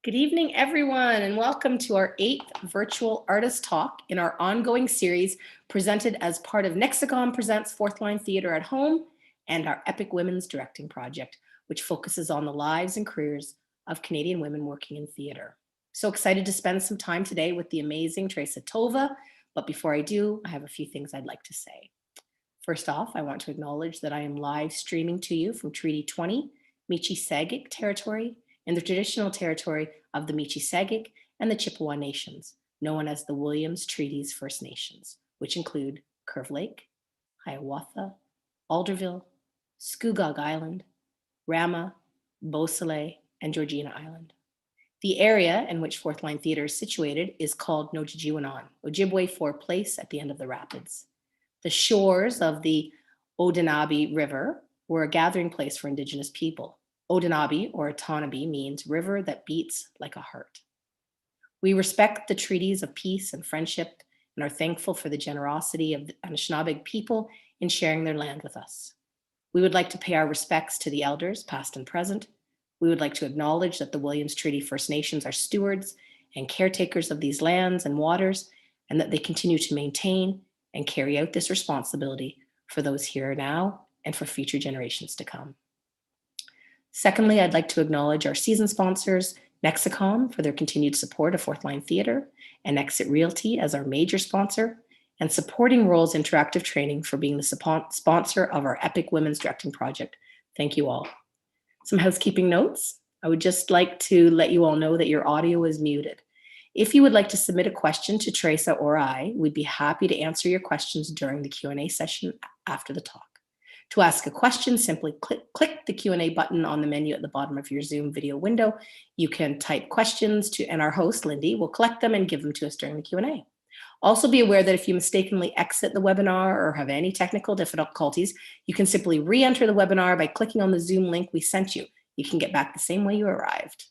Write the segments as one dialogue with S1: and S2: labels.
S1: Good evening, everyone, and welcome to our 8th virtual artist talk in our ongoing series presented as part of Nexicom Presents Fourth Line Theatre at Home and our Epic Women's Directing Project, which focuses on the lives and careers of Canadian women working in theatre. So excited to spend some time today with the amazing Theresa Tova, but before I do, I have a few things I'd like to say. First off, I want to acknowledge that I am live streaming to you from Treaty 20, Michi-Sagic territory, in the traditional territory of the Michi-Sagic and the Chippewa Nations, known as the Williams Treaties First Nations, which include Curve Lake, Hiawatha, Alderville, Scugog Island, Rama, Beausoleil, and Georgina Island. The area in which Fourth Line Theatre is situated is called Nojijiwanon, Ojibwe for place at the end of the rapids. The shores of the Odenabe River were a gathering place for Indigenous people. Odenabe, or Otonabee, means river that beats like a heart. We respect the treaties of peace and friendship and are thankful for the generosity of the Anishinaabe people in sharing their land with us. We would like to pay our respects to the elders, past and present. We would like to acknowledge that the Williams Treaty First Nations are stewards and caretakers of these lands and waters, and that they continue to maintain and carry out this responsibility for those here now and for future generations to come. Secondly, I'd like to acknowledge our season sponsors, Nexicom, for their continued support of Fourth Line Theatre, and Exit Realty as our major sponsor, and Supporting Roles Interactive Training for being the sponsor of our Epic Women's Directing Project. Thank you all. Some housekeeping notes. I would just like to let you all know that your audio is muted. If you would like to submit a question to Theresa or I, we'd be happy to answer your questions during the Q&A session after the talk. To ask a question, simply click the Q&A button on the menu at the bottom of your Zoom video window. You can type questions and our host, Lindy, will collect them and give them to us during the Q&A. Also be aware that if you mistakenly exit the webinar or have any technical difficulties, you can simply re-enter the webinar by clicking on the Zoom link we sent you. You can get back the same way you arrived.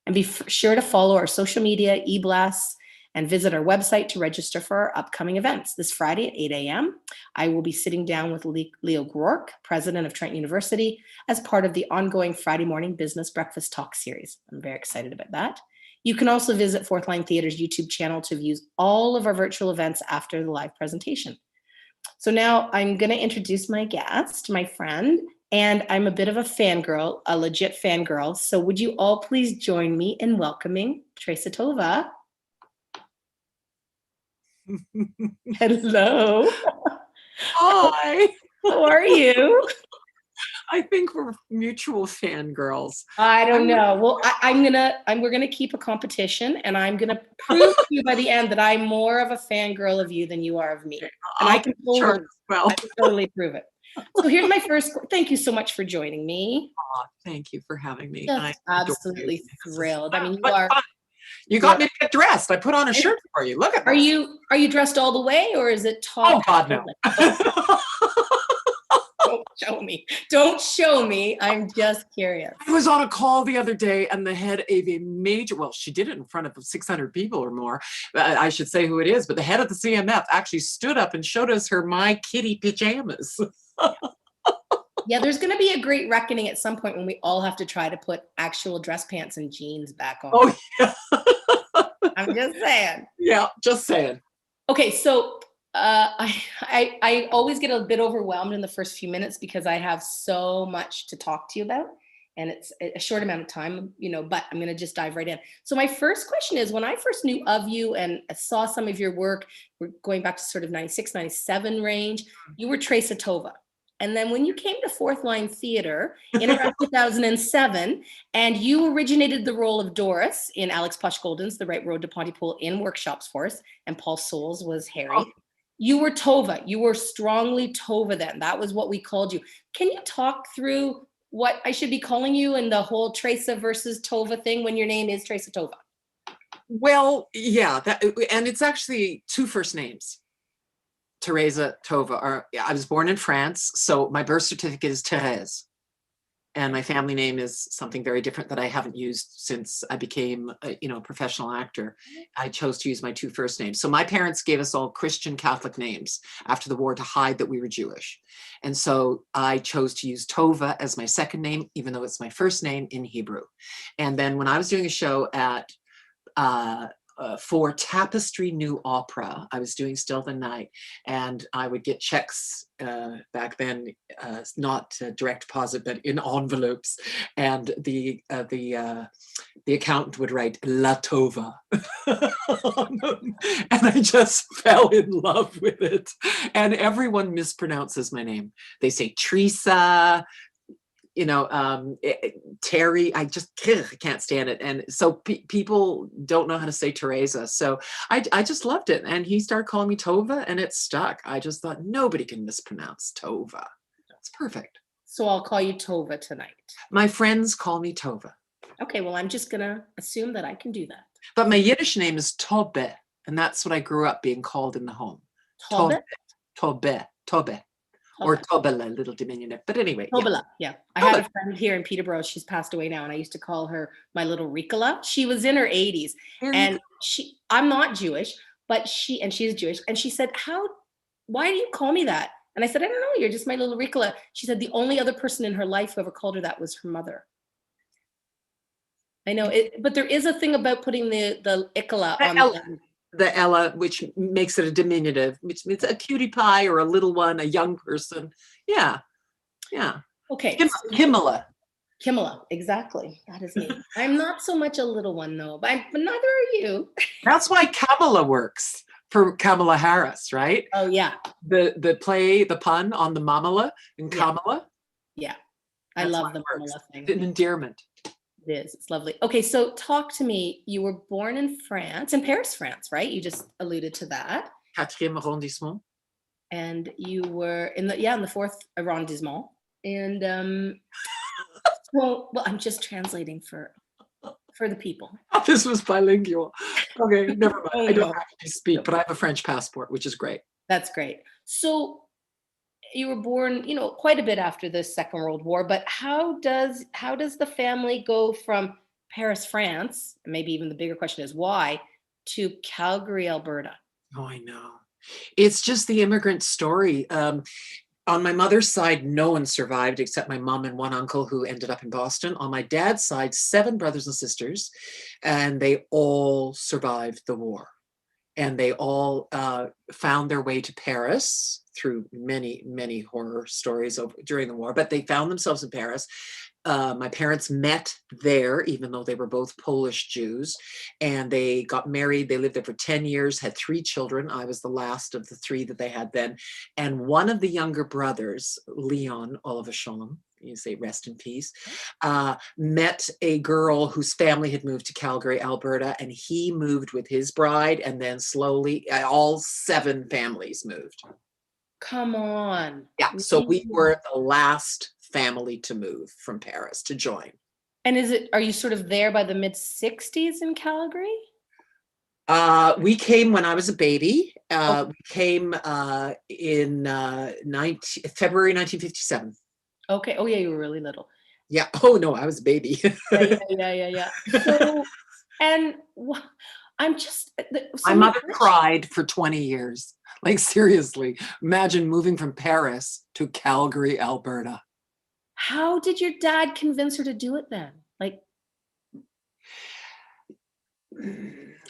S1: And be sure to follow our social media, e-blasts, and visit our website to register for our upcoming events. This Friday at 8 a.m., I will be sitting down with Leo Groark, President of Trent University, as part of the ongoing Friday morning business breakfast talk series. I'm very excited about that. You can also visit Fourth Line Theatre's YouTube channel to view all of our virtual events after the live presentation. So now I'm going to introduce my guest, my friend, and I'm a bit of a fangirl, a legit fangirl. So would you all please join me in welcoming Theresa Tova? Hello.
S2: Hi.
S1: How are you?
S2: I think we're mutual fangirls.
S1: I don't know. Well, we're gonna keep a competition, and I'm gonna prove to you by the end that I'm more of a fangirl of you than you are of me. And I can totally prove it. So here's my first. Thank you so much for joining me.
S2: Thank you for having me.
S1: I'm absolutely thrilled. I mean, you are.
S2: You got me to get dressed. I put on a shirt for you. Look at
S1: this. Are you dressed all the way, or is it top?
S2: Oh God, no.
S1: Don't show me. I'm just curious.
S2: I was on a call the other day, and the head of a major, well, she did it in front of 600 people or more. I should say who it is, but the head of the CMF actually stood up and showed us her My Kitty pajamas.
S1: Yeah, there's going to be a great reckoning at some point when we all have to try to put actual dress pants and jeans back on.
S2: Oh, yeah.
S1: I'm just saying.
S2: Yeah, just saying.
S1: Okay, so I always get a bit overwhelmed in the first few minutes because I have so much to talk to you about, and it's a short amount of time, but I'm going to just dive right in. So my first question is, when I first knew of you and saw some of your work, we're going back to sort of 96, 97 range, you were Theresa Tova. And then when you came to Fourth Line Theatre in around 2007, and you originated the role of Doris in Alex Push-Golden's The Right Road to Pontypool in Workshops for us, and Paul Soules was Harry. Oh. You were Tova. You were strongly Tova then. That was what we called you. Can you talk through what I should be calling you and the whole Theresa versus Tova thing when your name is Theresa Tova?
S2: Well, yeah, and it's actually two first names. Theresa Tova. I was born in France, so my birth certificate is Thérèse. And my family name is something very different that I haven't used since I became a professional actor. I chose to use my 2 first names. So my parents gave us all Christian Catholic names after the war to hide that we were Jewish. And so I chose to use Tova as my second name, even though it's my first name in Hebrew. And then when I was doing a show at for Tapestry New Opera, I was doing Still the Night, and I would get checks back then, not direct deposit, but in envelopes, and the accountant would write La Tova on them, and I just fell in love with it. And everyone mispronounces my name. They say Theresa, Terry. I can't stand it. And so people don't know how to say Teresa. So I just loved it. And he started calling me Tova, and it stuck. I just thought nobody can mispronounce Tova. That's perfect.
S1: So I'll call you Tova tonight.
S2: My friends call me Tova.
S1: Okay, well, I'm just going to assume that I can do that.
S2: But my Yiddish name is Tobe. And that's what I grew up being called in the home.
S1: Tobe?
S2: Tobe. Or Tobela, little diminutive. But anyway.
S1: Tobela, yeah. I had a friend here in Peterborough. She's passed away now, and I used to call her my little Ricola. She was in her 80s, and I'm not Jewish, but she's Jewish. And she said, why do you call me that? And I said, I don't know, you're just my little Ricola. She said the only other person in her life who ever called her that was her mother. I know it, but there is a thing about putting the Icola on
S2: the Ella, which makes it a diminutive, which means a cutie pie or a little one, a young person. Yeah.
S1: Okay.
S2: Kimala,
S1: exactly. That is me. I'm not so much a little one though, but neither are you.
S2: That's why Kamala works for Kamala Harris, right?
S1: Oh yeah.
S2: The pun on the Mamala and Kamala.
S1: Yeah. I love the Mamala thing.
S2: An endearment.
S1: It is. It's lovely. Okay, so talk to me. You were born in France, in Paris, France, right? You just alluded to that.
S2: 4e arrondissement.
S1: And you were in the 4th arrondissement. And well, I'm just translating for the people.
S2: This was bilingual. Okay, never mind. I don't actually speak, but I have a French passport, which is great.
S1: That's great. So you were born, quite a bit after the Second World War, but how does the family go from Paris, France, and maybe even the bigger question is why, to Calgary, Alberta?
S2: Oh, I know. It's just the immigrant story. On my mother's side, no one survived except my mom and one uncle who ended up in Boston. On my dad's side, 7 brothers and sisters, and they all survived the war. And they all found their way to Paris through many, many horror stories during the war, but they found themselves in Paris. My parents met there, even though they were both Polish Jews, and they got married. They lived there for 10 years, had 3 children. I was the last of the 3 that they had then. And one of the younger brothers, Leon Oliver Sholem, you say rest in peace, met a girl whose family had moved to Calgary, Alberta, and he moved with his bride, and then slowly all 7 families moved.
S1: Come on.
S2: Yeah, so we were the last family to move from Paris to join.
S1: And are you sort of there by the mid-60s in Calgary?
S2: We came when I was a baby. We came in February 1957.
S1: Okay. Oh yeah, you were really little.
S2: Yeah. Oh no, I was a baby.
S1: Yeah. So, and I'm just.
S2: My mother cried for 20 years. Like seriously, imagine moving from Paris to Calgary, Alberta.
S1: How did your dad convince her to do it then? Like,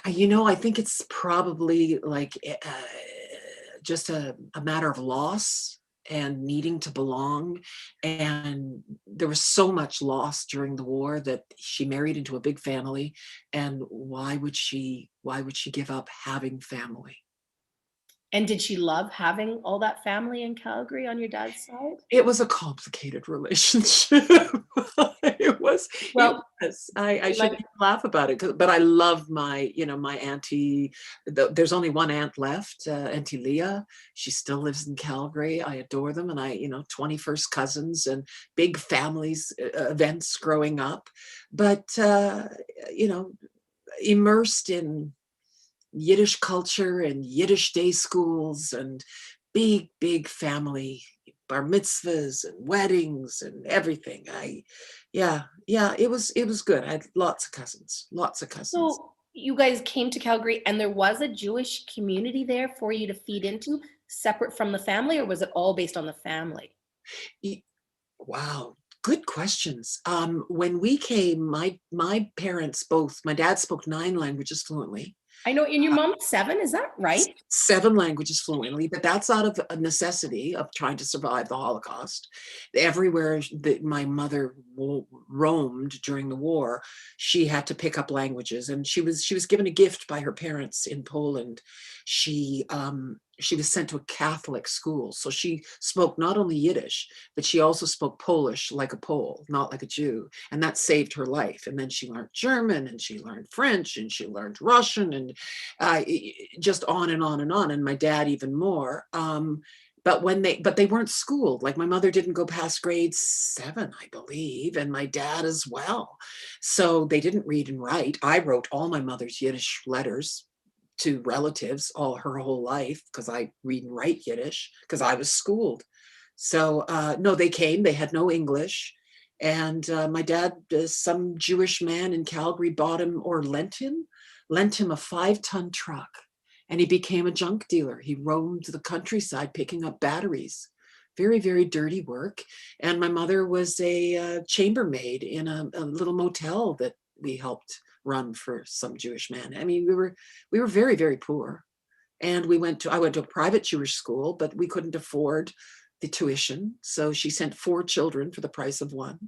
S2: I think it's probably like just a matter of loss and needing to belong. And there was so much loss during the war that she married into a big family. And why would she give up having family?
S1: And did she love having all that family in Calgary on your dad's side?
S2: It was a complicated relationship. It was. I shouldn't laugh about it, but I love my auntie. There's only one aunt left, Auntie Leah. She still lives in Calgary. I adore them, and 21st cousins and big families, events growing up, but immersed in Yiddish culture and Yiddish day schools and big family bar mitzvahs and weddings and everything. It was good. I had lots of cousins.
S1: So you guys came to Calgary and there was a Jewish community there for you to feed into, separate from the family, or was it all based on the family?
S2: Y- Wow, good questions. When we came, my parents both, my dad spoke 9 languages fluently.
S1: I know, and your mom's 7, is that right?
S2: 7 languages fluently, but that's out of a necessity of trying to survive the Holocaust. Everywhere that my mother roamed during the war, she had to pick up languages, and she was given a gift by her parents in Poland. She was sent to a Catholic school, so she spoke not only Yiddish, but she also spoke Polish like a Pole, not like a Jew, and that saved her life. And then she learned German, and she learned French, and she learned Russian, and just on and on and on. And my dad even more. But they weren't schooled. Like my mother didn't go past grade 7, I believe, and my dad as well. So they didn't read and write. I wrote all my mother's Yiddish letters to relatives all her whole life because I read and write Yiddish because I was schooled. So no, they came. They had no English. And my dad, some Jewish man in Calgary bought him or lent him a 5-ton truck, and he became a junk dealer. He roamed the countryside picking up batteries. Very, very dirty work. And my mother was a chambermaid in a little motel that we helped run for some Jewish man. I mean, we were very, very poor. And I went to a private Jewish school, but we couldn't afford the tuition. So she sent 4 children for the price of 1.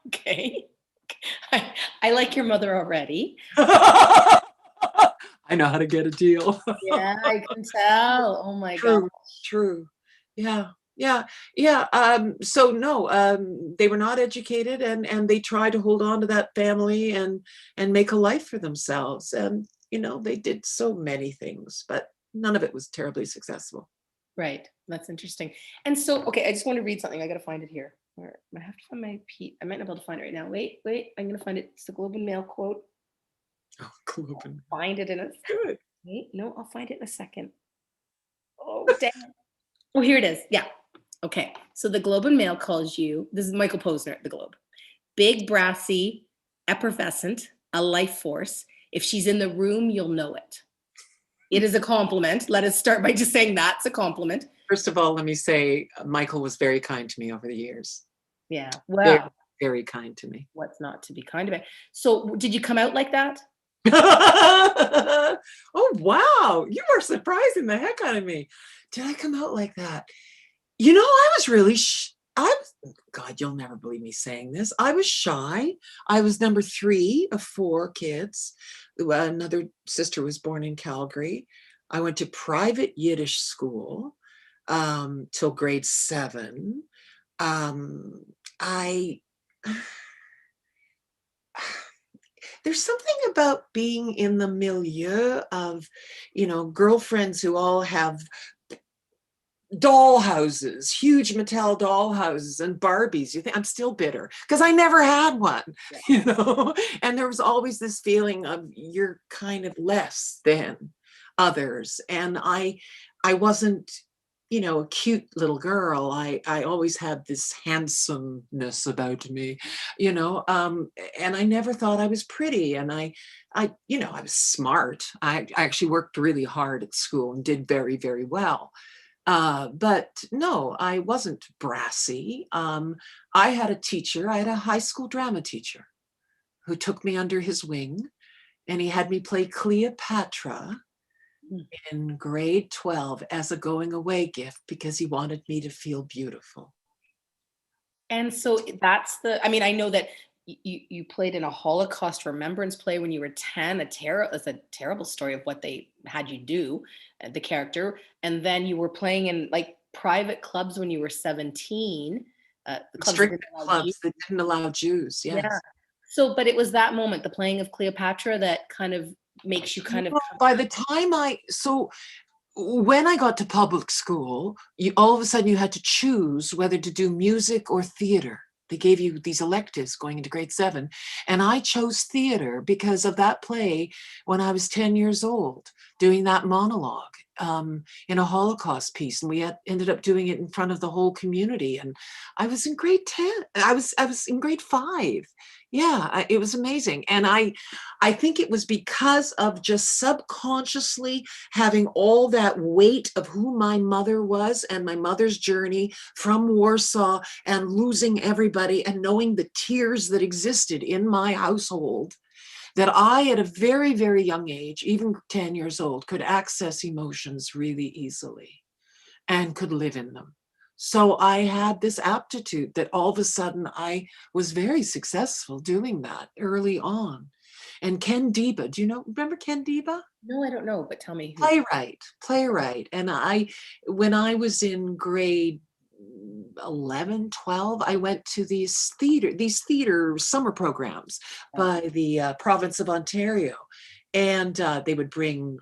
S1: Okay. I like your mother already.
S2: I know how to get a deal.
S1: Yeah, I can tell. Oh my God.
S2: True. Yeah. So no, they were not educated, and they tried to hold on to that family and make a life for themselves. And they did so many things, but none of it was terribly successful.
S1: Right. That's interesting. And so, okay, I just want to read something. I got to find it here. Where I have to find my I might not be able to find it right now. Wait. I'm going to find it. It's the Globe and Mail quote.
S2: Oh, Globe and Mail.
S1: Find it in a
S2: Good.
S1: Wait, no, I'll find it in a second. Oh, dang. Oh, here it is. Yeah. Okay. So the Globe and Mail calls you, this is Michael Posner at the Globe, big, brassy, effervescent, a life force. If she's in the room, you'll know it. It is a compliment. Let us start by just saying that's a compliment.
S2: First of all, let me say Michael was very kind to me over the years.
S1: Yeah.
S2: Very,
S1: Well,
S2: very kind to me.
S1: what's not to be kind of it? So did you come out like that?
S2: Oh, wow. You are surprising the heck out of me. Did I come out like that? I was really, God, you'll never believe me saying this. I was shy. I was number 3 of 4 kids. Another sister was born in Calgary. I went to private Yiddish school till grade 7. There's something about being in the milieu of, girlfriends who all have doll houses, huge Mattel doll houses and Barbies. You think I'm still bitter because I never had one, and there was always this feeling of you're kind of less than others. And I wasn't, a cute little girl. I always had this handsomeness about me, and I never thought I was pretty. And I was smart. I actually worked really hard at school and did very, very well. But no, I wasn't brassy. I had a high school drama teacher who took me under his wing, and he had me play Cleopatra in grade 12 as a going away gift because he wanted me to feel beautiful.
S1: And so I know that you played in a Holocaust remembrance play when you were 10, it's a terrible story of what they had you do, the character. And then you were playing in like private clubs when you were 17.
S2: Strict clubs that didn't allow Jews, yes.
S1: Yeah. So, but it was that moment, the playing of Cleopatra, that kind of makes you kind of.
S2: By the time when I got to public school, all of a sudden you had to choose whether to do music or theater. They gave you these electives going into grade 7. And I chose theater because of that play when I was 10 years old, doing that monologue in a Holocaust piece. And we ended up doing it in front of the whole community. And I was in grade 10. I was in grade 5. Yeah, it was amazing. And I think it was because of just subconsciously having all that weight of who my mother was and my mother's journey from Warsaw and losing everybody and knowing the tears that existed in my household, that I, at a very, very young age, even 10 years old, could access emotions really easily and could live in them. So I had this aptitude that all of a sudden I was very successful doing that early on. And Ken Diba, remember Ken Diba?
S1: No, I don't know, but tell me.
S2: Playwright. And when I was in grade 11, 12, I went to these theater summer programs by the province of Ontario. And they would bring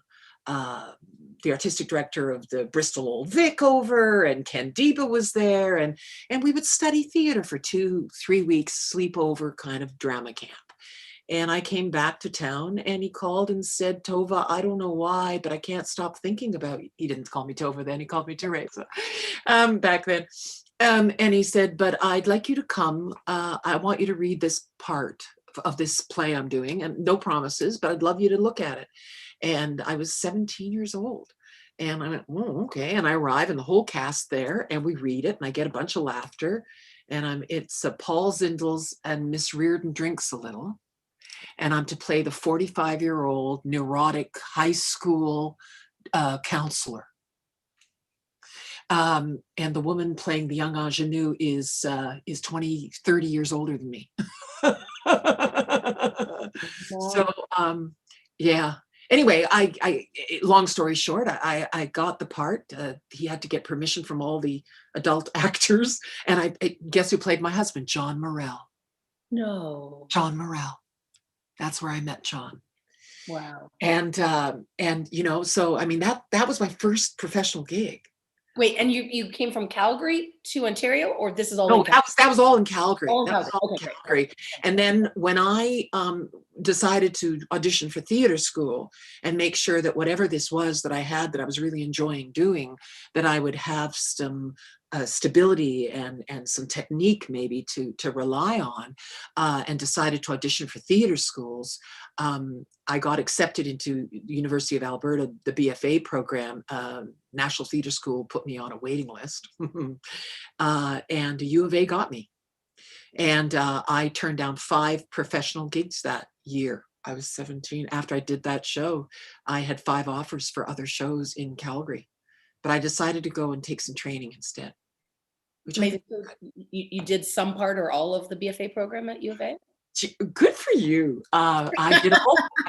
S2: the artistic director of the Bristol Old Vic over, and Ken Diba was there. And we would study theater for 2-3 weeks, sleepover kind of drama camp. And I came back to town and he called and said, Tova, I don't know why, but I can't stop thinking about you. He didn't call me Tova then, he called me Theresa back then. And he said, but I'd like you to come. I want you to read this part of this play I'm doing, and no promises, but I'd love you to look at it. And I was 17 years old. And I went, oh, okay. And I arrive and the whole cast there and we read it and I get a bunch of laughter. And it's Paul Zindels and Miss Reardon Drinks a Little. And I'm to play the 45-year-old neurotic high school counselor. And the woman playing the young ingenue is 20, 30 years older than me. So, yeah. Anyway, long story short, I got the part. He had to get permission from all the adult actors. And I guess who played my husband? John Morrell.
S1: No.
S2: John Morrell. That's where I met John.
S1: Wow.
S2: And so I mean that was my first professional gig.
S1: Wait, and you came from Calgary to Ontario, or this is all?
S2: No, that was all in Calgary.
S1: All
S2: in Calgary. And then when I decided to audition for theater school and make sure that whatever this was that I had that I was really enjoying doing, that I would have some stability and some technique maybe to rely on, and decided to audition for theater schools. I got accepted into the University of Alberta, the BFA program. National Theatre School put me on a waiting list, and U of A got me. And I turned down 5 professional gigs that year. I was 17. After I did that show, I had 5 offers for other shows in Calgary, but I decided to go and take some training instead.
S1: Maybe you did some part or all of the BFA program at U of A?
S2: Good for you. I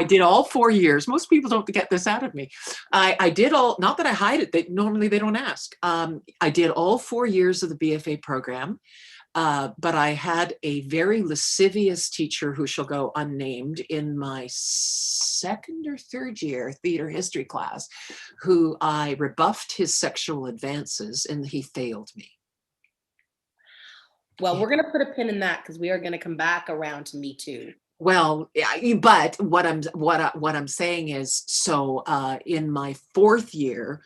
S2: did all 4 years. Most people don't get this out of me. I did all, not that I hide it, normally they don't ask. I did all 4 years of the BFA program, but I had a very lascivious teacher who shall go unnamed in my 2nd or 3rd year theater history class, who I rebuffed his sexual advances and he failed me.
S1: Well, we're going to put a pin in that because we are going to come back around to Me Too.
S2: Well, but what I'm saying is, so in my 4th year,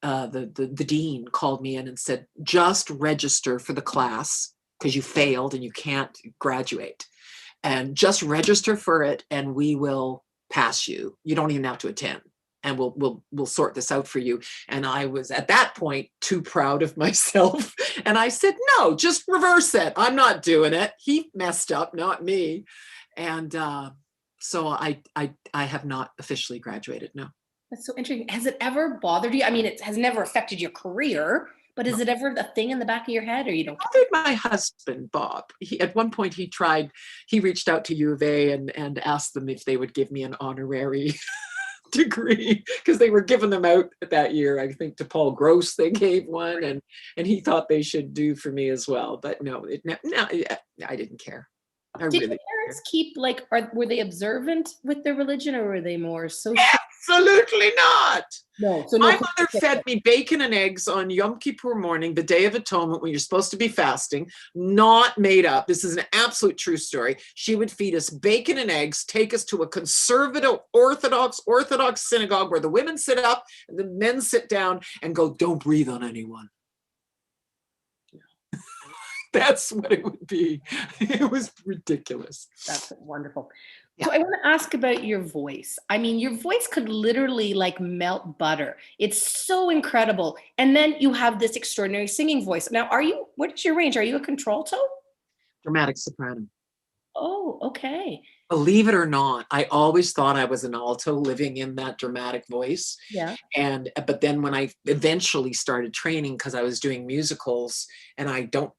S2: the dean called me in and said, just register for the class because you failed and you can't graduate, and just register for it and we will pass you. You don't even have to attend. And we'll sort this out for you. And I was at that point too proud of myself. And I said, no, just reverse it. I'm not doing it. He messed up, not me. And so I have not officially graduated, no.
S1: That's so interesting. Has it ever bothered you? I mean, it has never affected your career, but is it ever a thing in the back of your head, or you don't?
S2: My husband, Bob, at one point he reached out to U of A and asked them if they would give me an honorary degree, because they were giving them out that year. I think to Paul Gross they gave one, and he thought they should do for me as well. But no, I didn't care. Did
S1: your parents keep were they observant with their religion, or were they more social?
S2: Absolutely not.
S1: No. So
S2: My
S1: no.
S2: mother fed me bacon and eggs on Yom Kippur morning, the Day of Atonement, when you're supposed to be fasting, not made up. This is an absolute true story. She would feed us bacon and eggs, take us to a conservative Orthodox synagogue where the women sit up and the men sit down and go, don't breathe on anyone. That's what it would be. It was ridiculous.
S1: That's wonderful.
S2: Yeah.
S1: So I want to ask about your voice. I mean, your voice could literally like melt butter. It's so incredible. And then you have this extraordinary singing voice. Now, what is your range? Are you a contralto?
S2: Dramatic soprano.
S1: Oh, okay.
S2: Believe it or not, I always thought I was an alto living in that dramatic voice.
S1: Yeah.
S2: But then when I eventually started training, because I was doing musicals and I don't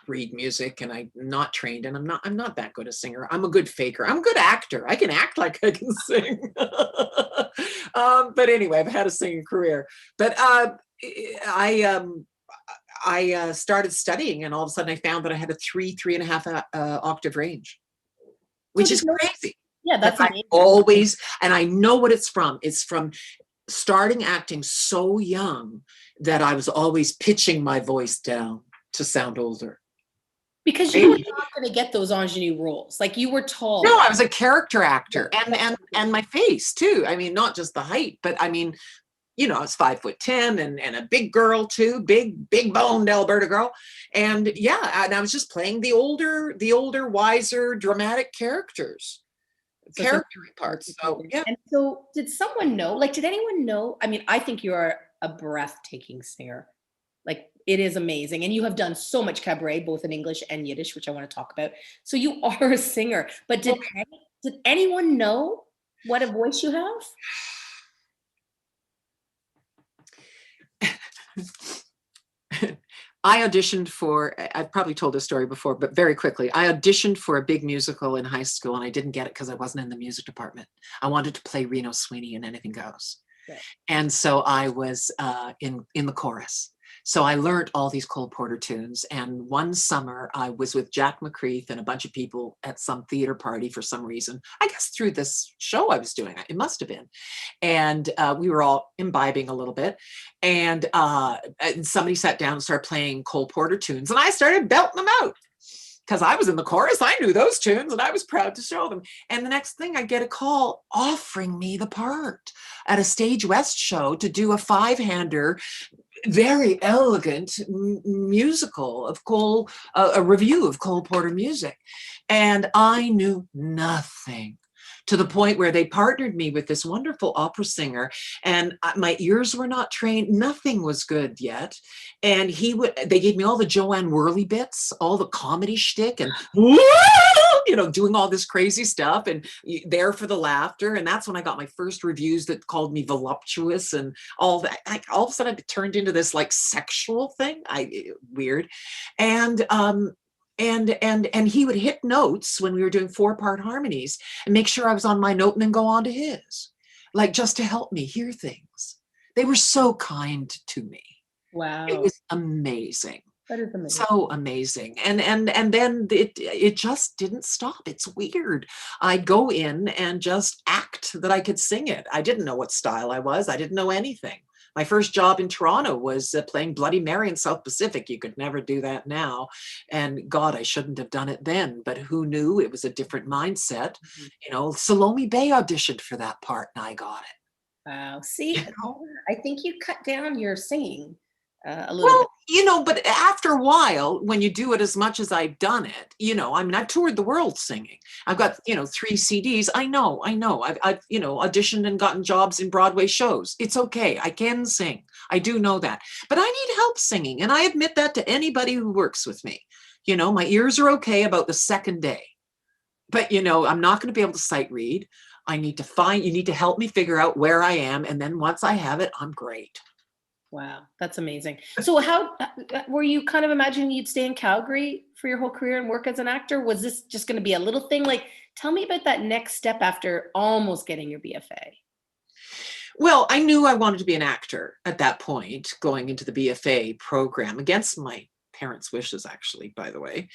S2: read music and I'm not trained and I'm not that good a singer. I'm a good faker. I'm a good actor. I can act like I can sing. But anyway, I've had a singing career. But I started studying and all of a sudden I found that I had a 3.5 octave range, which is crazy.
S1: Yeah, that's
S2: I
S1: amazing.
S2: always, and I know what it's from. It's from starting acting so young that I was always pitching my voice down to sound older.
S1: Because you were not going to get those ingenue roles. Like you were tall.
S2: No,
S1: right?
S2: I was a character actor, and my face too. I mean, not just the height, but I mean, I was 5'10" and a big girl too, big boned Alberta girl, and yeah, and I was just playing the older, wiser, dramatic character parts. So yeah.
S1: And so, did someone know? Like, did anyone know? I mean, I think you are a breathtaking singer. Like it is amazing. And you have done so much cabaret, both in English and Yiddish, which I want to talk about. So you are a singer, but did anyone know what a voice you have?
S2: I auditioned for, I've probably told this story before, but very quickly, I auditioned for a big musical in high school and I didn't get it because I wasn't in the music department. I wanted to play Reno Sweeney in Anything Goes. Right. And so I was in the chorus. So I learned all these Cole Porter tunes. And one summer I was with Jack McCreath and a bunch of people at some theater party for some reason. I guess through this show I was doing, it must have been. And we were all imbibing a little bit. And somebody sat down and started playing Cole Porter tunes. And I started belting them out. Because I was in the chorus, I knew those tunes and I was proud to show them. And the next thing I get a call offering me the part at a Stage West show to do a 5-hander, very elegant musical of a review of Cole Porter music. And I knew nothing, to the point where they partnered me with this wonderful opera singer, and my ears were not trained. Nothing was good yet. And they gave me all the Joanne Worley bits, all the comedy shtick, and doing all this crazy stuff and there for the laughter. And that's when I got my first reviews that called me voluptuous and all that. All of a sudden it turned into this like sexual thing. Weird. And he would hit notes when we were doing 4-part harmonies and make sure I was on my note and then go on to his, like just to help me hear things. They were so kind to me.
S1: Wow.
S2: It was amazing.
S1: That is amazing.
S2: So amazing. And then it just didn't stop. It's weird. I'd go in and just act that I could sing it. I didn't know what style I was. I didn't know anything. My first job in Toronto was playing Bloody Mary in South Pacific. You could never do that now. And God, I shouldn't have done it then, but who knew? It was a different mindset. Mm-hmm. Salome Bay auditioned for that part and I got it.
S1: Wow. See, I think you cut down your singing a little bit.
S2: But after a while, when you do it as much as I've done it, I've toured the world singing. I've got, 3 CDs. I know. I've auditioned and gotten jobs in Broadway shows. It's okay. I can sing. I do know that. But I need help singing. And I admit that to anybody who works with me. My ears are okay about the second day. But, I'm not going to be able to sight read. You need to help me figure out where I am. And then once I have it, I'm great.
S1: Wow, that's amazing. So how were you kind of imagining you'd stay in Calgary for your whole career and work as an actor? Was this just going to be a little thing? Like, tell me about that next step after almost getting your BFA.
S2: Well, I knew I wanted to be an actor at that point, going into the BFA program, against my parents' wishes, actually, by the way.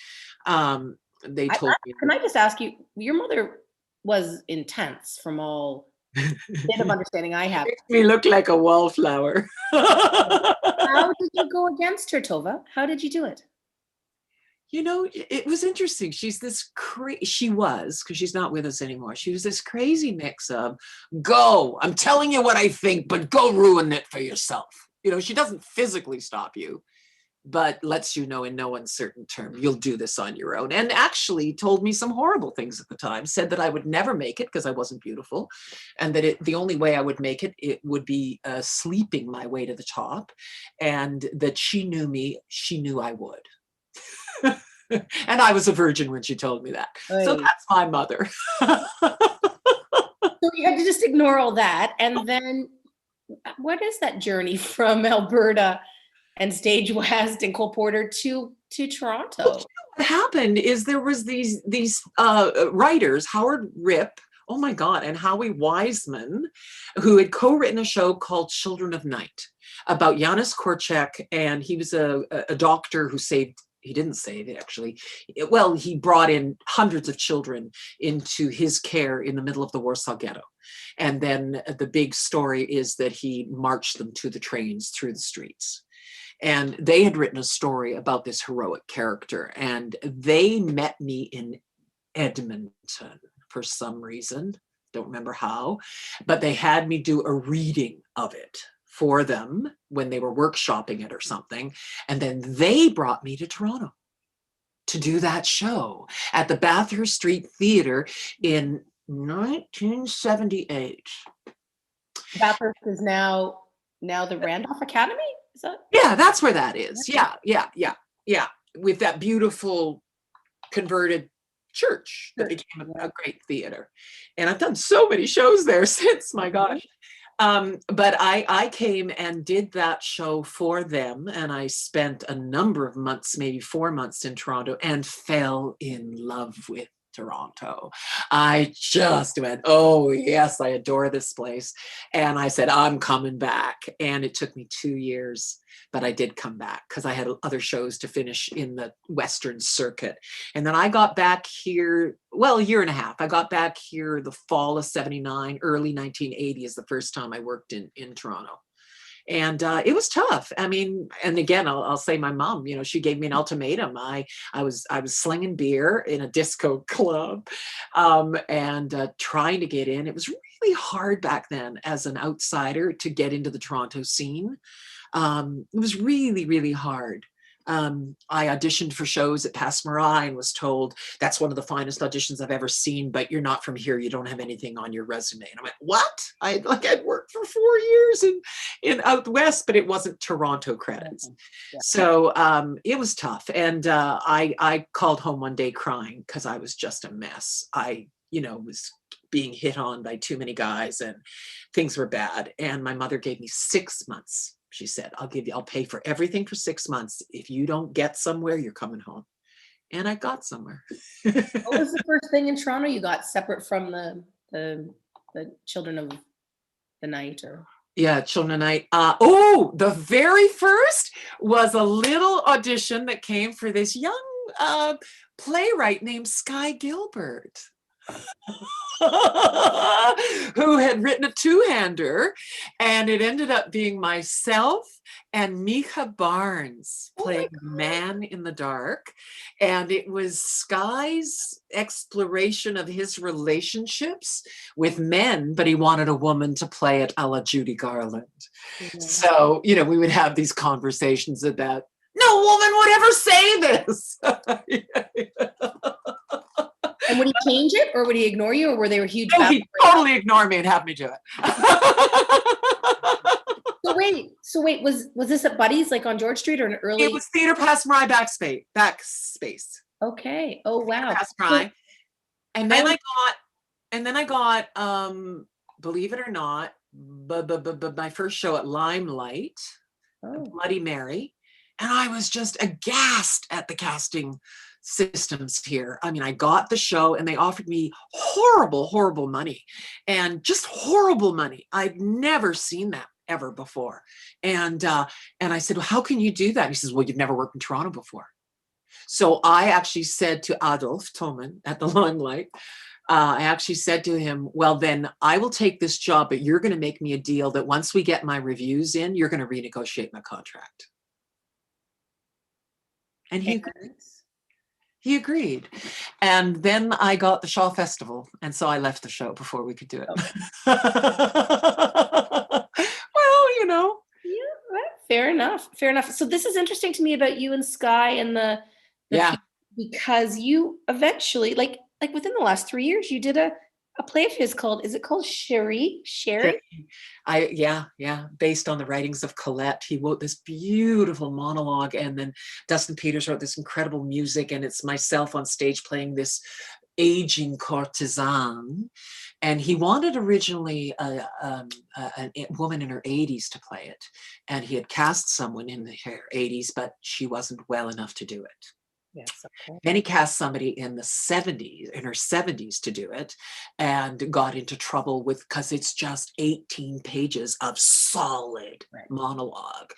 S2: They told me.
S1: Can I just ask you, your mother was intense from all bit of understanding I have.
S2: Makes me look like a wallflower.
S1: How did you go against her, Tova? How did you do it?
S2: You know, it was interesting. She's this she was, because she's not with us anymore. She was this crazy mix of, go, I'm telling you what I think, but go ruin it for yourself. You know, she doesn't physically stop you, but lets you know in no uncertain term, you'll do this on your own. And actually told me some horrible things at the time, said that I would never make it because I wasn't beautiful, and that the only way I would make it, it would be sleeping my way to the top, and that she knew me, she knew I would. And I was a virgin when she told me that.
S1: Right.
S2: So that's my mother.
S1: So you had to just ignore all that. And then what is that journey from Alberta and Stage West and Cole Porter to Toronto?
S2: What happened is there was these writers, Howard Rip, oh my God, and Howie Wiseman, who had co-written a show called Children of Night about Janis Korczak, and he was a doctor who saved, he didn't save it actually, well, he brought in hundreds of children into his care in the middle of the Warsaw Ghetto. And then the big story is that he marched them to the trains through the streets. And they had written a story about this heroic character, and they met me in Edmonton for some reason, don't remember how, but they had me do a reading of it for them when they were workshopping it or something. And then they brought me to Toronto to do that show at the Bathurst Street Theatre in 1978.
S1: Bathurst is now the Randolph Academy? Is that?
S2: Yeah, that's where that is. Yeah. With that beautiful converted church that became a great theater. And I've done so many shows there since, my gosh. But I came and did that show for them, and I spent a number of months, maybe 4 months in Toronto, and fell in love with Toronto. I just went, oh yes, I adore this place. And I said, I'm coming back. And it took me 2 years, but I did come back because I had other shows to finish in the Western circuit. And then I got back here, well, a year and a half. I got back here the fall of 79, early 1980 is the first time I worked in Toronto. And it was tough. I mean, and again, I'll say my mom, you know, she gave me an ultimatum. I was slinging beer in a disco club and trying to get in. It was really hard back then as an outsider to get into the Toronto scene. It was really, really hard. I auditioned for shows at Passmarais and was told, that's one of the finest auditions I've ever seen, but you're not from here. You don't have anything on your resume. And I went, what? I'd worked for 4 years in out west, but it wasn't Toronto credits. Yeah. So it was tough. And I called home one day crying because I was just a mess. I, you know, was being hit on by too many guys and things were bad. And my mother gave me 6 months. She said, I'll pay for everything for 6 months. If you don't get somewhere, you're coming home. And I got somewhere.
S1: What was the first thing in Toronto you got separate from the Children of the Night? Or
S2: yeah, Children of Night. The very first was a little audition that came for this young playwright named Sky Gilbert. Who had written a two-hander, and it ended up being myself and Mika Barnes playing Man in the Dark. And it was Sky's exploration of his relationships with men, but he wanted a woman to play it a la Judy Garland. Mm-hmm. So, you know, we would have these conversations about, no woman would ever say this.
S1: And would he change it, or would he ignore you, or were they huge?
S2: No, he'd totally ignore me and have me do
S1: it. So wait, was this at Buddy's, like on George Street, or an early?
S2: It was Theatre Passmarais backspace.
S1: Okay. Oh wow.
S2: Passmarais. And then I got, believe it or not, my first show at Limelight, Bloody Mary, and I was just aghast at the casting systems here. I mean, I got the show and they offered me horrible money, and just horrible money. I'd never seen that ever before. And I said, well, how can you do that? And he says, well, you've never worked in Toronto before. So I actually said to Adolf Thoman at the Limelight, I actually said to him, well, then I will take this job, but you're going to make me a deal that once we get my reviews in, you're going to renegotiate my contract. And he agreed.
S1: And
S2: He agreed. And then I got the Shaw Festival. And so I left the show before we could do it.
S1: okay.
S2: Well, you know.
S1: Yeah, right. Fair enough. Fair enough. So this is interesting to me about you and Sky and the
S2: Yeah.
S1: because you eventually, like within the last 3 years, you did a play of his called, is it called Sherry? Sherry?
S2: Yeah. Based on the writings of Colette, he wrote this beautiful monologue, and then Dustin Peters wrote this incredible music, and it's myself on stage playing this aging courtesan. And he wanted originally a woman in her 80s to play it, and he had cast someone in her 80s, but she wasn't well enough to do it.
S1: Yes, okay.
S2: Then he cast somebody in the 70s, in her 70s to do it, and got into trouble with, because it's just 18 pages of solid monologue,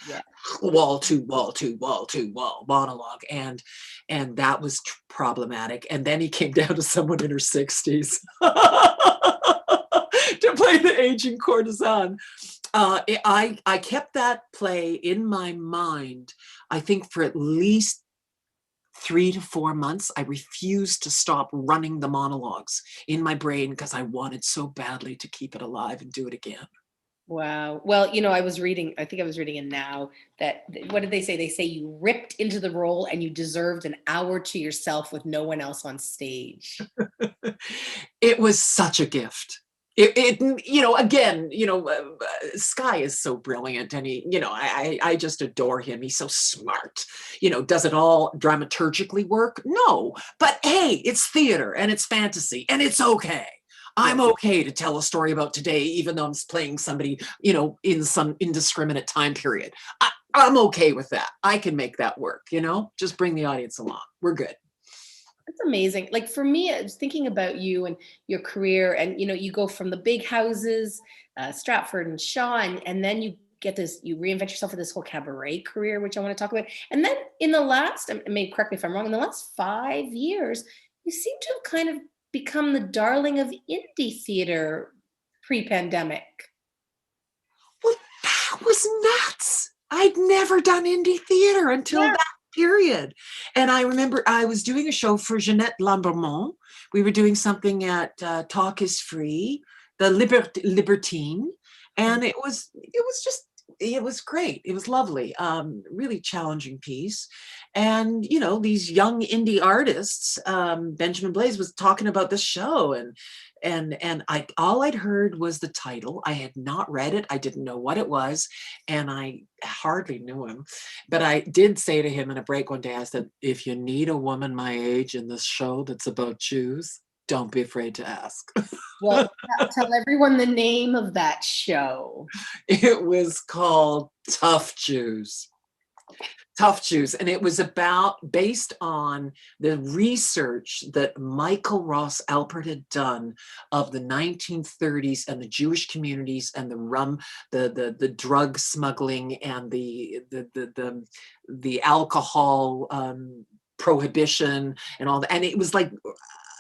S2: wall to wall to wall to wall monologue. And that was problematic. And then he came down to someone in her 60s to play the aging courtesan. I kept that play in my mind, I think, for at least 3 to 4 months. I refused to stop running the monologues in my brain because I wanted so badly to keep it alive and do it again.
S1: Wow. Well, I was reading, I think I was reading in Now that, what did they say? They say you ripped into the role and you deserved an hour to yourself with no one else on stage.
S2: It was such a gift. Sky is so brilliant, and I just adore him. He's so smart. Does it all dramaturgically work? No, but hey, it's theater and it's fantasy and it's okay. I'm okay to tell a story about today, even though I'm playing somebody, in some indiscriminate time period. I'm okay with that. I can make that work, just bring the audience along. We're good.
S1: That's amazing. Like for me, I was thinking about you and your career, and you go from the big houses, Stratford and Shaw, and then you get this, you reinvent yourself for this whole cabaret career, which I want to talk about. And then in the last, correct me if I'm wrong, in the last 5 years, you seem to have kind of become the darling of indie theater pre-pandemic.
S2: Well, that was nuts. I'd never done indie theater until that period. And I remember I was doing a show for Jeanette Lambermont. We were doing something at Talk is Free, the Libertine. And it was great. It was lovely. Really challenging piece. And, these young indie artists, Benjamin Blaze was talking about this show, and all I'd heard was the title. I had not read it. I didn't know what it was, and I hardly knew him. But I did say to him in a break one day, I said, if you need a woman my age in this show that's about Jews, don't be afraid to ask.
S1: Well, tell everyone the name of that show.
S2: It was called Tough Jews. Tough Jews. And it was based on the research that Michael Ross Alpert had done of the 1930s and the Jewish communities and the drug smuggling and the alcohol prohibition and all that. And it was like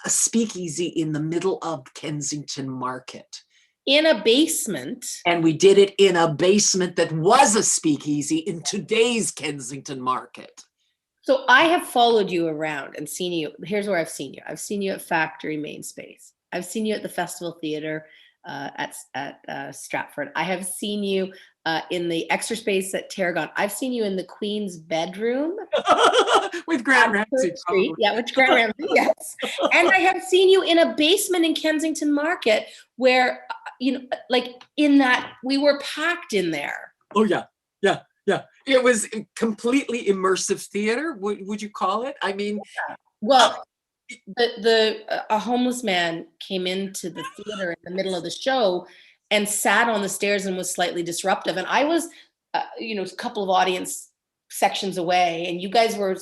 S2: a speakeasy in the middle of Kensington Market.
S1: In a basement.
S2: And we did it in a basement that was a speakeasy in today's Kensington Market.
S1: So I have followed you around and seen you. Here's where I've seen you. I've seen you at Factory Main Space. I've seen you at the Festival Theatre at Stratford. I have seen you in the extra space at Tarragon. I've seen you in the Queen's bedroom.
S2: With Grant Ramsey.
S1: Yeah, with Grant Ramsey, yes. And I have seen you in a basement in Kensington Market where, like in that, we were packed in there.
S2: Oh, yeah. It was completely immersive theater, would you call it? I mean.
S1: Yeah. Well, a homeless man came into the theater in the middle of the show and sat on the stairs and was slightly disruptive. And I was, a couple of audience sections away, and you guys were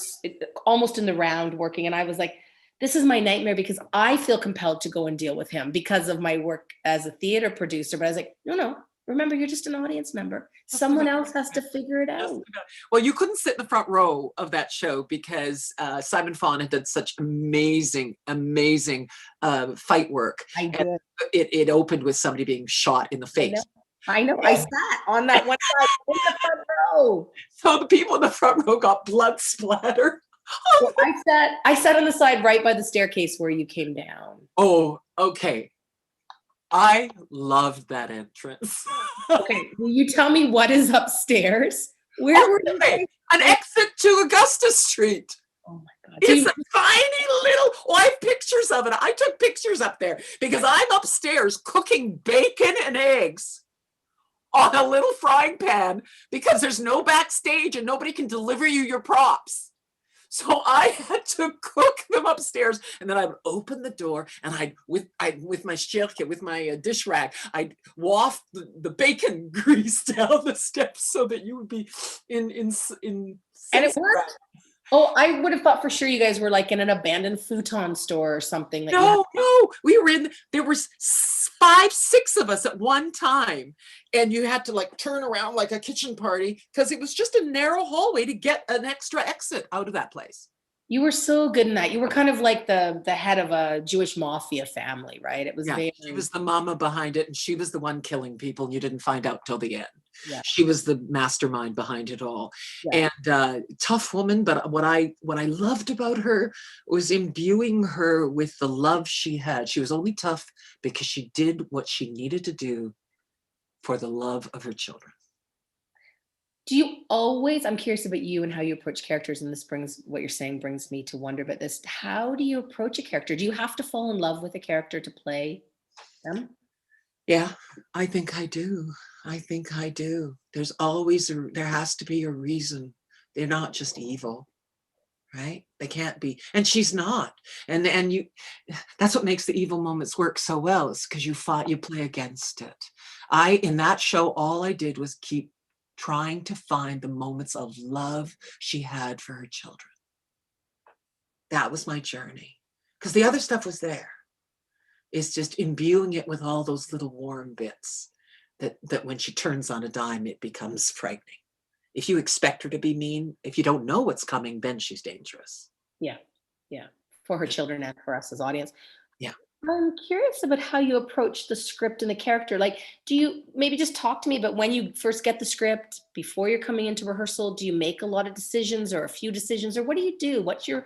S1: almost in the round working. And I was like, this is my nightmare, because I feel compelled to go and deal with him because of my work as a theater producer. But I was like, no, Remember, you're just an audience member. Someone else has to figure it out.
S2: Well, you couldn't sit in the front row of that show because Simon Fawn had done such amazing, amazing fight work.
S1: I
S2: And
S1: did.
S2: it opened with somebody being shot in the face.
S1: I know. I sat on that one side in the front row.
S2: So the people in the front row got blood splatter.
S1: Well, I sat on the side right by the staircase where you came down.
S2: Oh, okay. I loved that entrance.
S1: Okay, will you tell me what is upstairs? Where were you?
S2: An exit to Augusta Street.
S1: Oh my God.
S2: It's a tiny little, oh, I have pictures of it. I took pictures up there because I'm upstairs cooking bacon and eggs on a little frying pan because there's no backstage and nobody can deliver you your props. So I had to cook them upstairs, and then I would open the door, and with my shirke, with my dish rag, I'd waft the bacon grease down the steps so that you would be in. And
S1: it worked. Oh, I would have thought for sure you guys were like in an abandoned futon store or something.
S2: No, we were there was 5, 6 of us at one time. And you had to like turn around like a kitchen party because it was just a narrow hallway to get an extra exit out of that place.
S1: You were so good in that. You were kind of like the head of a Jewish mafia family, right? It was
S2: She was the mama behind it, and she was the one killing people, and you didn't find out till the end.
S1: Yeah.
S2: She was the mastermind behind it all. Yeah. And tough woman, but what I loved about her was imbuing her with the love she had. She was only tough because she did what she needed to do for the love of her children.
S1: Do you always, I'm curious about you and how you approach characters, and this brings, what you're saying brings me to wonder about this. How do you approach a character? Do you have to fall in love with a character to play them?
S2: Yeah, I think I do. I think I do. There's always, there has to be a reason. They're not just evil, right? They can't be. And she's not. And you, that's what makes the evil moments work so well, is because you play against it. In that show, all I did was keep trying to find the moments of love she had for her children. That was my journey, because the other stuff was there. It's just imbuing it with all those little warm bits that when she turns on a dime, it becomes frightening. If you expect her to be mean, if you don't know what's coming, then she's dangerous.
S1: Yeah. For her children and for us as audience.
S2: Yeah.
S1: I'm curious about how you approach the script and the character. Like, do you maybe just talk to me about when you first get the script, before you're coming into rehearsal? Do you make a lot of decisions or a few decisions, or what do you do? What's your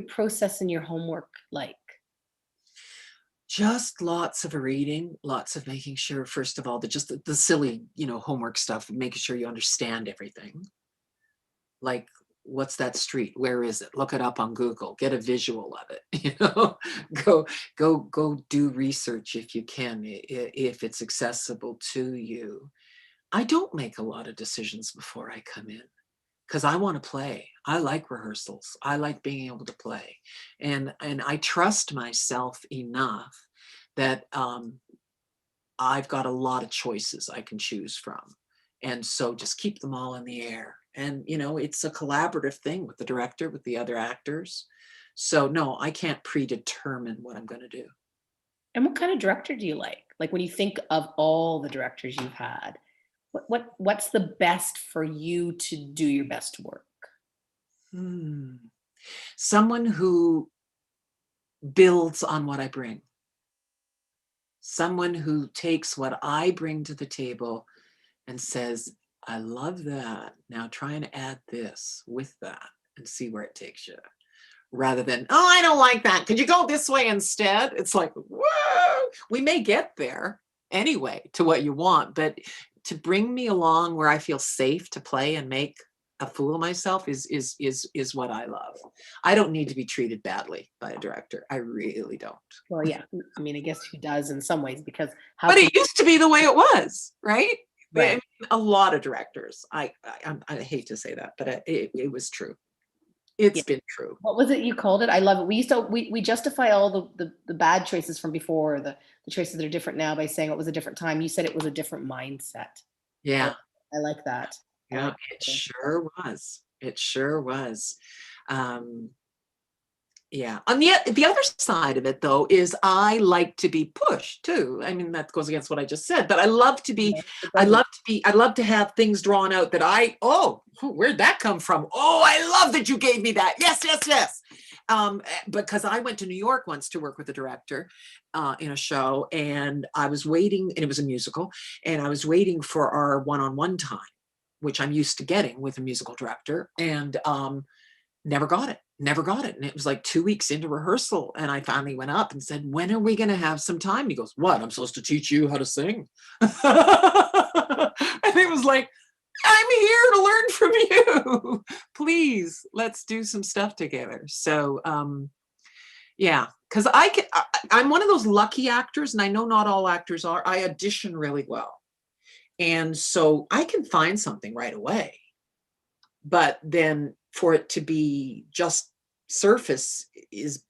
S1: process and your homework like?
S2: Just lots of reading, lots of making sure, first of all, that just the silly, homework stuff, making sure you understand everything. Like, what's that street? Where is it? Look it up on Google, get a visual of it, go do research if you can, if it's accessible to you. I don't make a lot of decisions before I come in because I want to play. I like rehearsals. I like being able to play. And I trust myself enough that I've got a lot of choices I can choose from. And so just keep them all in the air. And, it's a collaborative thing with the director, with the other actors. So no, I can't predetermine what I'm going to do.
S1: And what kind of director do you like? Like, when you think of all the directors you've had, what's the best for you to do your best work?
S2: Someone who builds on what I bring. Someone who takes what I bring to the table and says, I love that. Now try and add this with that and see where it takes you. Rather than, oh, I don't like that. Could you go this way instead? It's like, whoa, we may get there anyway to what you want, but to bring me along where I feel safe to play and make a fool of myself is what I love. I don't need to be treated badly by a director. I really don't.
S1: Well, yeah. I mean, I guess who does in some ways, because
S2: but it used to be the way it was, right?
S1: Right.
S2: I mean, a lot of directors. I hate to say that, but it was true. It's been true.
S1: What was it you called it? I love it. We justify all the bad choices from before, the choices that are different now, by saying it was a different time. You said it was a different mindset.
S2: Yeah.
S1: I like that.
S2: Yeah, it sure was. It sure was. Yeah. On the other side of it, though, is I like to be pushed too. I mean, that goes against what I just said, but I love to be,
S1: No, it doesn't.
S2: I love to have things drawn out that oh, where'd that come from? Oh, I love that you gave me that. Yes, yes, yes. Because I went to New York once to work with a director in a show, and I was waiting, and it was a musical, and I was waiting for our one-on-one time, which I'm used to getting with a musical director, and never got it. Never got it. And it was like 2 weeks into rehearsal. And I finally went up and said, when are we going to have some time? And he goes, what? I'm supposed to teach you how to sing. And it was like, I'm here to learn from you. Please, let's do some stuff together. So, yeah, because I'm one of those lucky actors, and I know not all actors are. I audition really well. And so I can find something right away. But then for it to be just surface is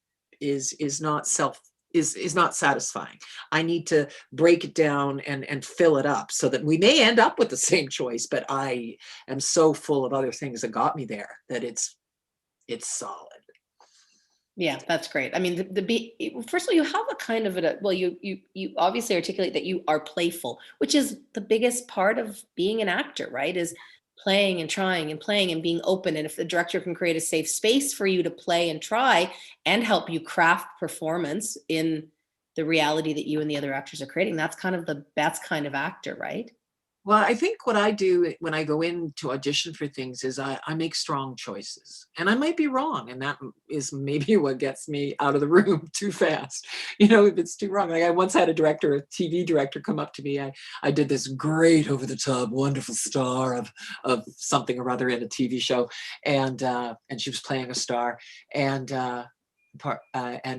S2: not satisfying. I need to break it down and fill it up so that we may end up with the same choice, but I am so full of other things that got me there that it's solid.
S1: Yeah, that's great. I mean, first of all, you have a kind of well, you obviously articulate that you are playful, which is the biggest part of being an actor, right? Is playing and trying and playing and being open. And if the director can create a safe space for you to play and try and help you craft performance in the reality that you and the other actors are creating, that's kind of actor, right?
S2: Well, I think what I do when I go in to audition for things is I make strong choices, and I might be wrong. And that is maybe what gets me out of the room too fast. You know, if it's too wrong. Like I once had a TV director come up to me. I did this great over the top, wonderful star of something or other in a TV show. And she was playing a star, and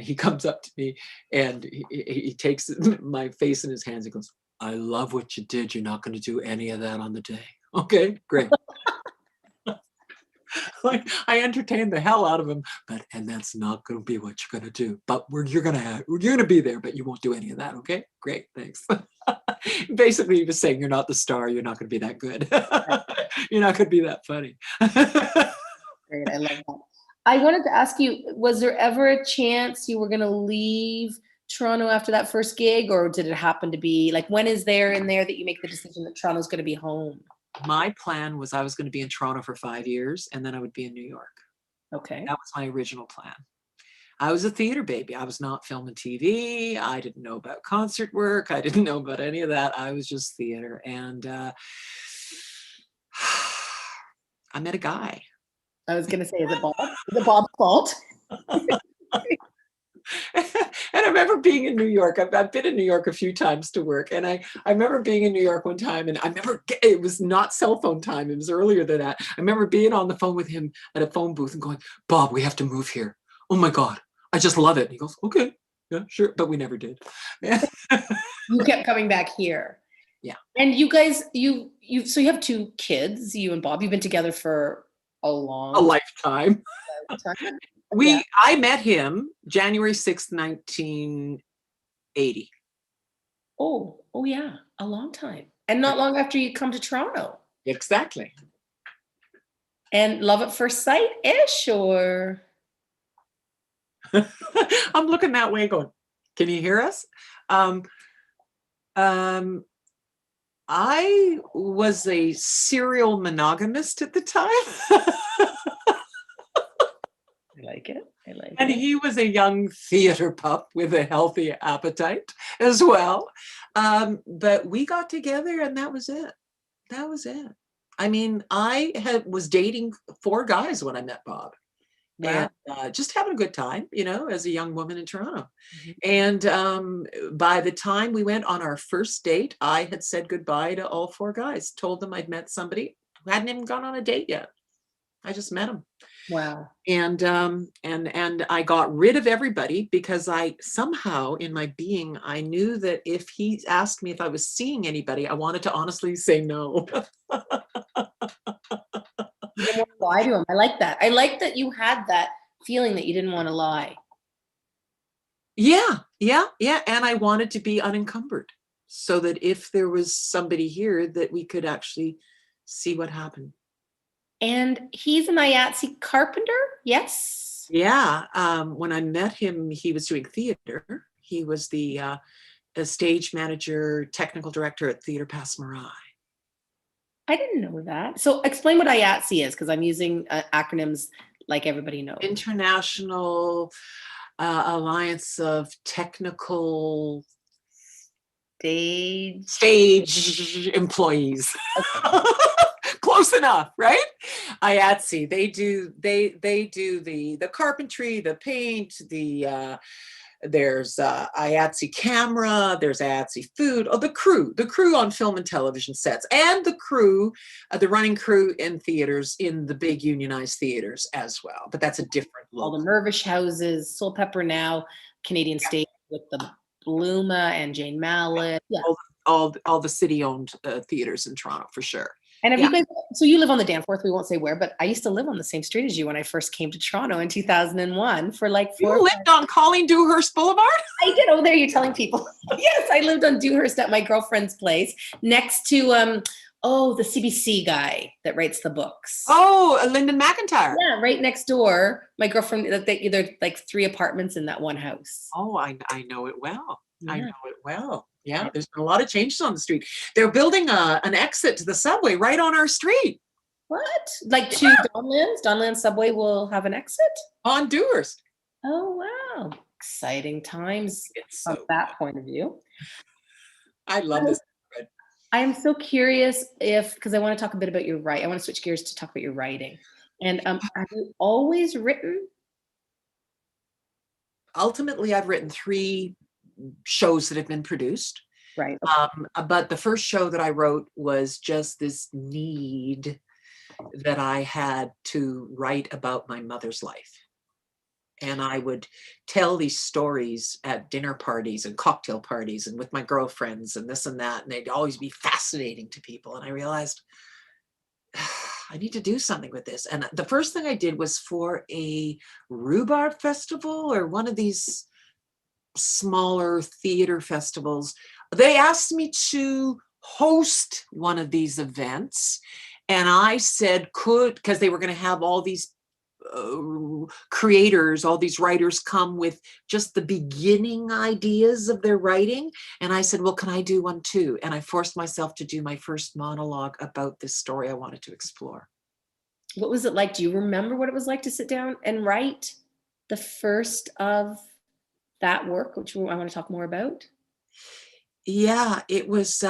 S2: he comes up to me, and he takes my face in his hands. He goes, I love what you did. You're not going to do any of that on the day. Okay, great. Like I entertained the hell out of him, and that's not going to be what you're going to do. But you're going to be there, but you won't do any of that. Okay, great, thanks. Basically, he was saying you're not the star. You're not going to be that good. You're not going to be that funny.
S1: Great, I love that. I wanted to ask you, was there ever a chance you were going to leave Toronto after that first gig, or did it happen to be like, when is there in there that you make the decision that Toronto's going to be home?
S2: My plan was I was going to be in Toronto for 5 years, and then I would be in New York.
S1: Okay.
S2: That was my original plan. I was a theater baby. I was not film and TV. I didn't know about concert work. I didn't know about any of that. I was just theater. And I met a guy.
S1: I was going to say, is it Bob? Is it Bob's fault?
S2: And I remember being in New York. I've been in New York a few times to work. And I remember being in New York one time, and I remember it was not cell phone time. It was earlier than that. I remember being on the phone with him at a phone booth and going, Bob, we have to move here. Oh my God, I just love it. And he goes, okay, yeah, sure. But we never did. Yeah.
S1: You kept coming back here.
S2: Yeah.
S1: And you guys, so you have 2 kids, you and Bob. You've been together for a
S2: lifetime.
S1: time.
S2: I met him January 6th, 1980.
S1: Oh yeah, a long time. And not long after you come to Toronto.
S2: Exactly.
S1: And love at first sight-ish, or?
S2: I'm looking that way going, can you hear us? I was a serial monogamist at the time.
S1: I like it.
S2: And he was a young theater pup with a healthy appetite as well. But we got together, and that was it. That was it. I mean, was dating 4 guys when I met Bob.
S1: Wow.
S2: And just having a good time, you know, as a young woman in Toronto.
S1: Mm-hmm.
S2: And by the time we went on our first date, I had said goodbye to all 4 guys, told them I'd met somebody who hadn't even gone on a date yet. I just met him.
S1: Wow.
S2: And I got rid of everybody because I somehow in my being, I knew that if he asked me if I was seeing anybody, I wanted to honestly say no.
S1: You didn't want to lie to him. I like that. I like that you had that feeling that you didn't want to lie.
S2: Yeah. And I wanted to be unencumbered so that if there was somebody here that we could actually see what happened.
S1: And he's an IATSE carpenter, yes?
S2: Yeah. When I met him, he was doing theater. He was the stage manager, technical director at Theatre Passe Muraille.
S1: I didn't know that. So explain what IATSE is, because I'm using acronyms like everybody knows.
S2: International Alliance of Technical Stage Employees. Close enough, right? IATSE. They do the carpentry, the paint, there's IATSE camera, there's IATSE food, the crew on film and television sets, and the crew, the running crew in theaters, in the big unionized theaters as well. But that's a different look.
S1: All the Mirvish houses, Soul Pepper now, Canadian Stage with the Bluma and Jane Mallet. Yeah.
S2: All the city-owned theaters in Toronto, for sure.
S1: And have you guys, so you live on the Danforth, we won't say where, but I used to live on the same street as you when I first came to Toronto in 2001 for like 4
S2: You lived on Colleen Dewhurst Boulevard?
S1: I did. Oh, there you're telling people. Yes, I lived on Dewhurst at my girlfriend's place next to, the CBC guy that writes the books.
S2: Oh, Lyndon McIntyre.
S1: Yeah, right next door. My girlfriend, they're like 3 apartments in that one house.
S2: Oh, I know it well.
S1: Yeah.
S2: I know it well. Yeah, there's been a lot of changes on the street. They're building an exit to the subway right on our street.
S1: What? Like to Donlands? Donlands subway will have an exit?
S2: On Dewhurst.
S1: Oh, wow. Exciting times from that point of view.
S2: I love this.
S1: I am so curious because I want to talk a bit about your writing. I want to switch gears to talk about your writing. And have you always written?
S2: Ultimately, I've written 3 shows that have been produced.
S1: Right.
S2: But the first show that I wrote was just this need that I had to write about my mother's life. And I would tell these stories at dinner parties and cocktail parties and with my girlfriends and this and that. And they'd always be fascinating to people. And I realized I need to do something with this. And the first thing I did was for a rhubarb festival or one of these smaller theater festivals. They asked me to host one of these events. And I said, because they were going to have all these creators, all these writers come with just the beginning ideas of their writing. And I said, well, can I do one too? And I forced myself to do my first monologue about this story I wanted to explore.
S1: What was it like? Do you remember what it was like to sit down and write the first of that work, which I want to talk more about?
S2: Yeah, it was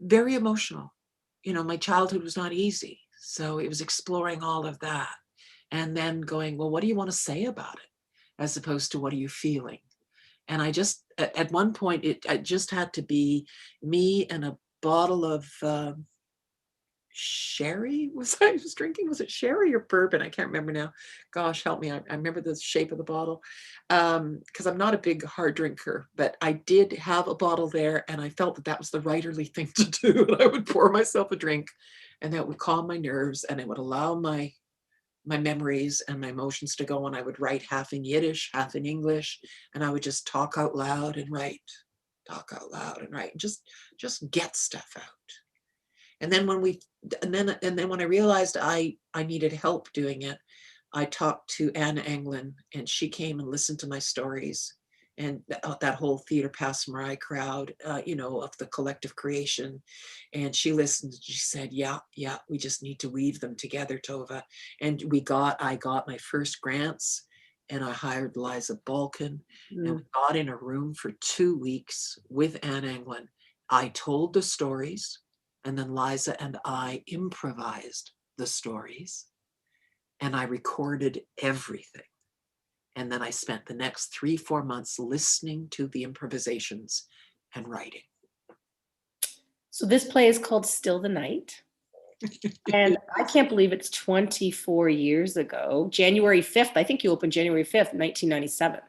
S2: very emotional. You know, my childhood was not easy. So it was exploring all of that and then going, well, what do you want to say about it? As opposed to what are you feeling? And I just, at one point, it just had to be me and a bottle of sherry. I was drinking? Was it sherry or bourbon? I can't remember now. Gosh, help me. I remember the shape of the bottle because I'm not a big hard drinker, but I did have a bottle there and I felt that was the writerly thing to do. And I would pour myself a drink and that would calm my nerves and it would allow my memories and my emotions to go. And I would write half in Yiddish, half in English, and I would just talk out loud and write, and just get stuff out. And then when when I realized I needed help doing it, I talked to Anna Englund, and she came and listened to my stories, and that whole Theatre Passe Muraille crowd, of the collective creation. And she listened. She said, "Yeah, we just need to weave them together, Tova." And I got my first grants, and I hired Liza Balkin, and we got in a room for 2 weeks with Anna Englund. I told the stories. And then Liza and I improvised the stories and I recorded everything. And then I spent the next 3-4 months listening to the improvisations and writing.
S1: So this play is called Still the Night. And I can't believe it's 24 years ago. January 5th, I think you opened January 5th, 1997.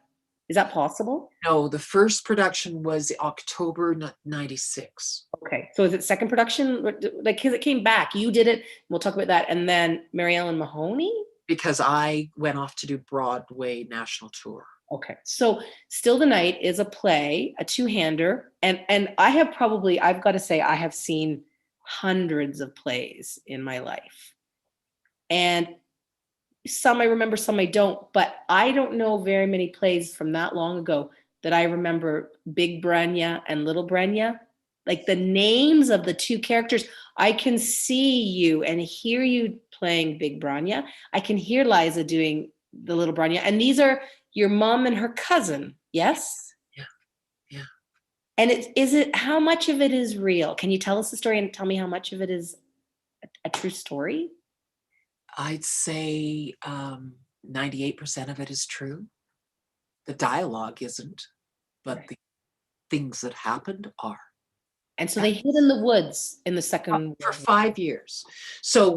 S1: Is that possible?
S2: No, the first production was October 96.
S1: Okay, so is it second production? Like, because it came back. You did it. We'll talk about that. And then Mary Ellen Mahoney?
S2: Because I went off to do Broadway national tour.
S1: Okay, so Still the Night is a play, a 2-hander. And I've got to say, I have seen hundreds of plays in my life. And some I remember, some I don't, but I don't know very many plays from that long ago that I remember Big Branya and Little Branya. Like the names of the two characters, I can see you and hear you playing Big Branya. I can hear Liza doing the Little Branya. And these are your mom and her cousin, yes?
S2: Yeah, yeah.
S1: And is it, how much of it is real? Can you tell us the story and tell me how much of it is a true story?
S2: I'd say 98% of it is true. The dialogue isn't, but the things that happened are.
S1: And so they hid in the woods in the Second
S2: For
S1: World War.
S2: 5 years. So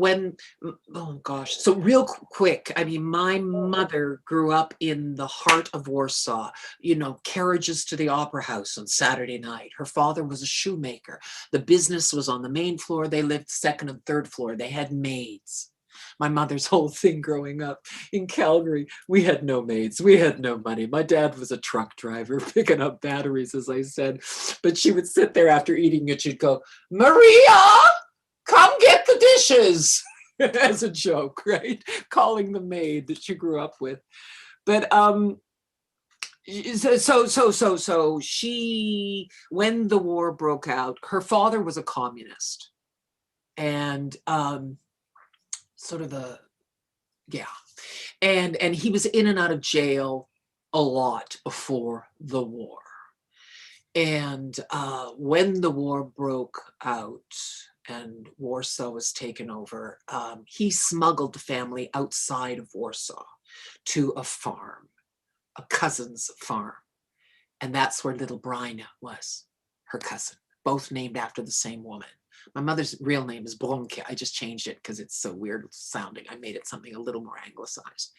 S2: oh gosh, so real quick, I mean, my mother grew up in the heart of Warsaw, carriages to the opera house on Saturday night. Her father was a shoemaker. The business was on the main floor. They lived second and third floor. They had maids. My mother's whole thing growing up in Calgary, we had no maids. We had no money. My dad was a truck driver picking up batteries, as I said. But she would sit there after eating it. She'd go, Maria, come get the dishes, as a joke, right? Calling the maid that she grew up with. But so she, when the war broke out, her father was a communist. And sort of and he was in and out of jail a lot before the war. And when the war broke out and Warsaw was taken over, he smuggled the family outside of Warsaw to a farm, a cousin's farm. And that's where little Bryna was, her cousin, both named after the same woman. My mother's real name is Bronke. I just changed it because it's so weird sounding. I made it something a little more anglicized.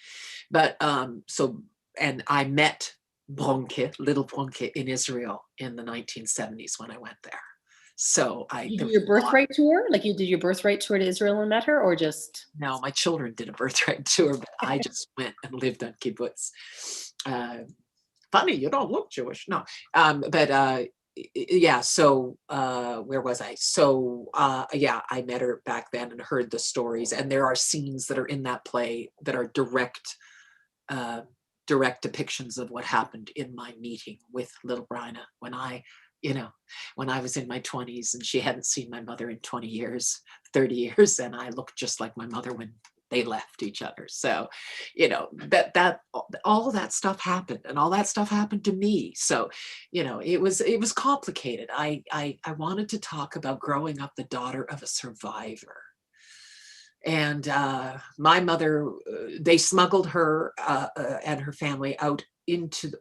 S2: But and I met Bronke, little Bronke, in Israel in the 1970s when I went there. So
S1: You did your birthright tour? Like you did your birthright tour to Israel and met her, or just?
S2: No, my children did a birthright tour, but I just went and lived on kibbutz. Funny, you don't look Jewish. No, but yeah, so where was I? So yeah, I met her back then and heard the stories, and there are scenes that are in that play that are direct depictions of what happened in my meeting with little Bryna when I was in my 20s and she hadn't seen my mother in 20 years, 30 years, and I looked just like my mother when they left each other. So, that all of that stuff happened, and all that stuff happened to me. So, it was complicated. I wanted to talk about growing up the daughter of a survivor. And my mother, they smuggled her and her family out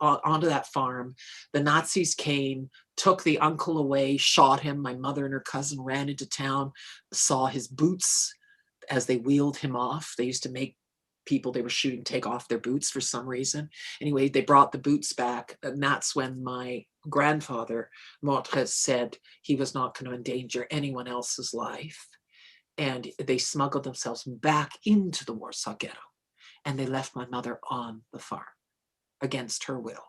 S2: onto that farm. The Nazis came, took the uncle away, shot him. My mother and her cousin ran into town, saw his boots as they wheeled him off. They used to make people they were shooting take off their boots for some reason. Anyway, they brought the boots back, and that's when my grandfather, Montres, said he was not going to endanger anyone else's life. And they smuggled themselves back into the Warsaw Ghetto, and they left my mother on the farm against her will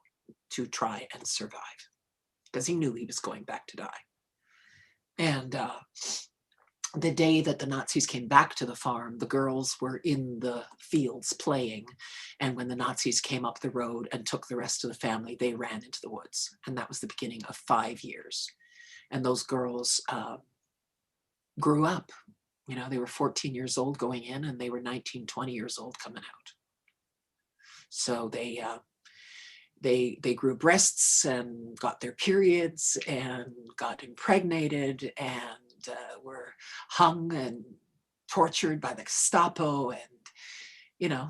S2: to try and survive, because he knew he was going back to die. And the day that the Nazis came back to the farm, the girls were in the fields playing. And when the Nazis came up the road and took the rest of the family, they ran into the woods. And that was the beginning of 5 years. And those girls grew up. They were 14 years old going in, and they were 19, 20 years old coming out. So they grew breasts and got their periods and got impregnated and were hung and tortured by the Gestapo. And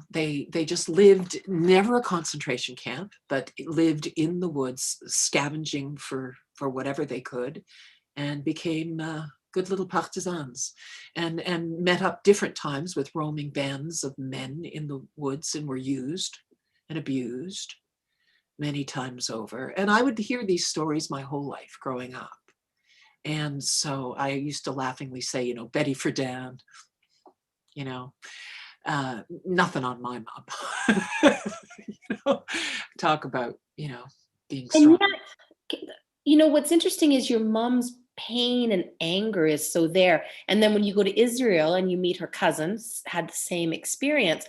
S2: they just lived, never a concentration camp, but lived in the woods, scavenging for whatever they could, and became good little partisans, and met up different times with roaming bands of men in the woods, and were used and abused many times over. And I would hear these stories my whole life growing up. And so I used to laughingly say, Betty Friedan, nothing on my mom. Talk about, being strong.
S1: And yet, what's interesting is your mom's pain and anger is so there. And then when you go to Israel and you meet her cousins, had the same experience.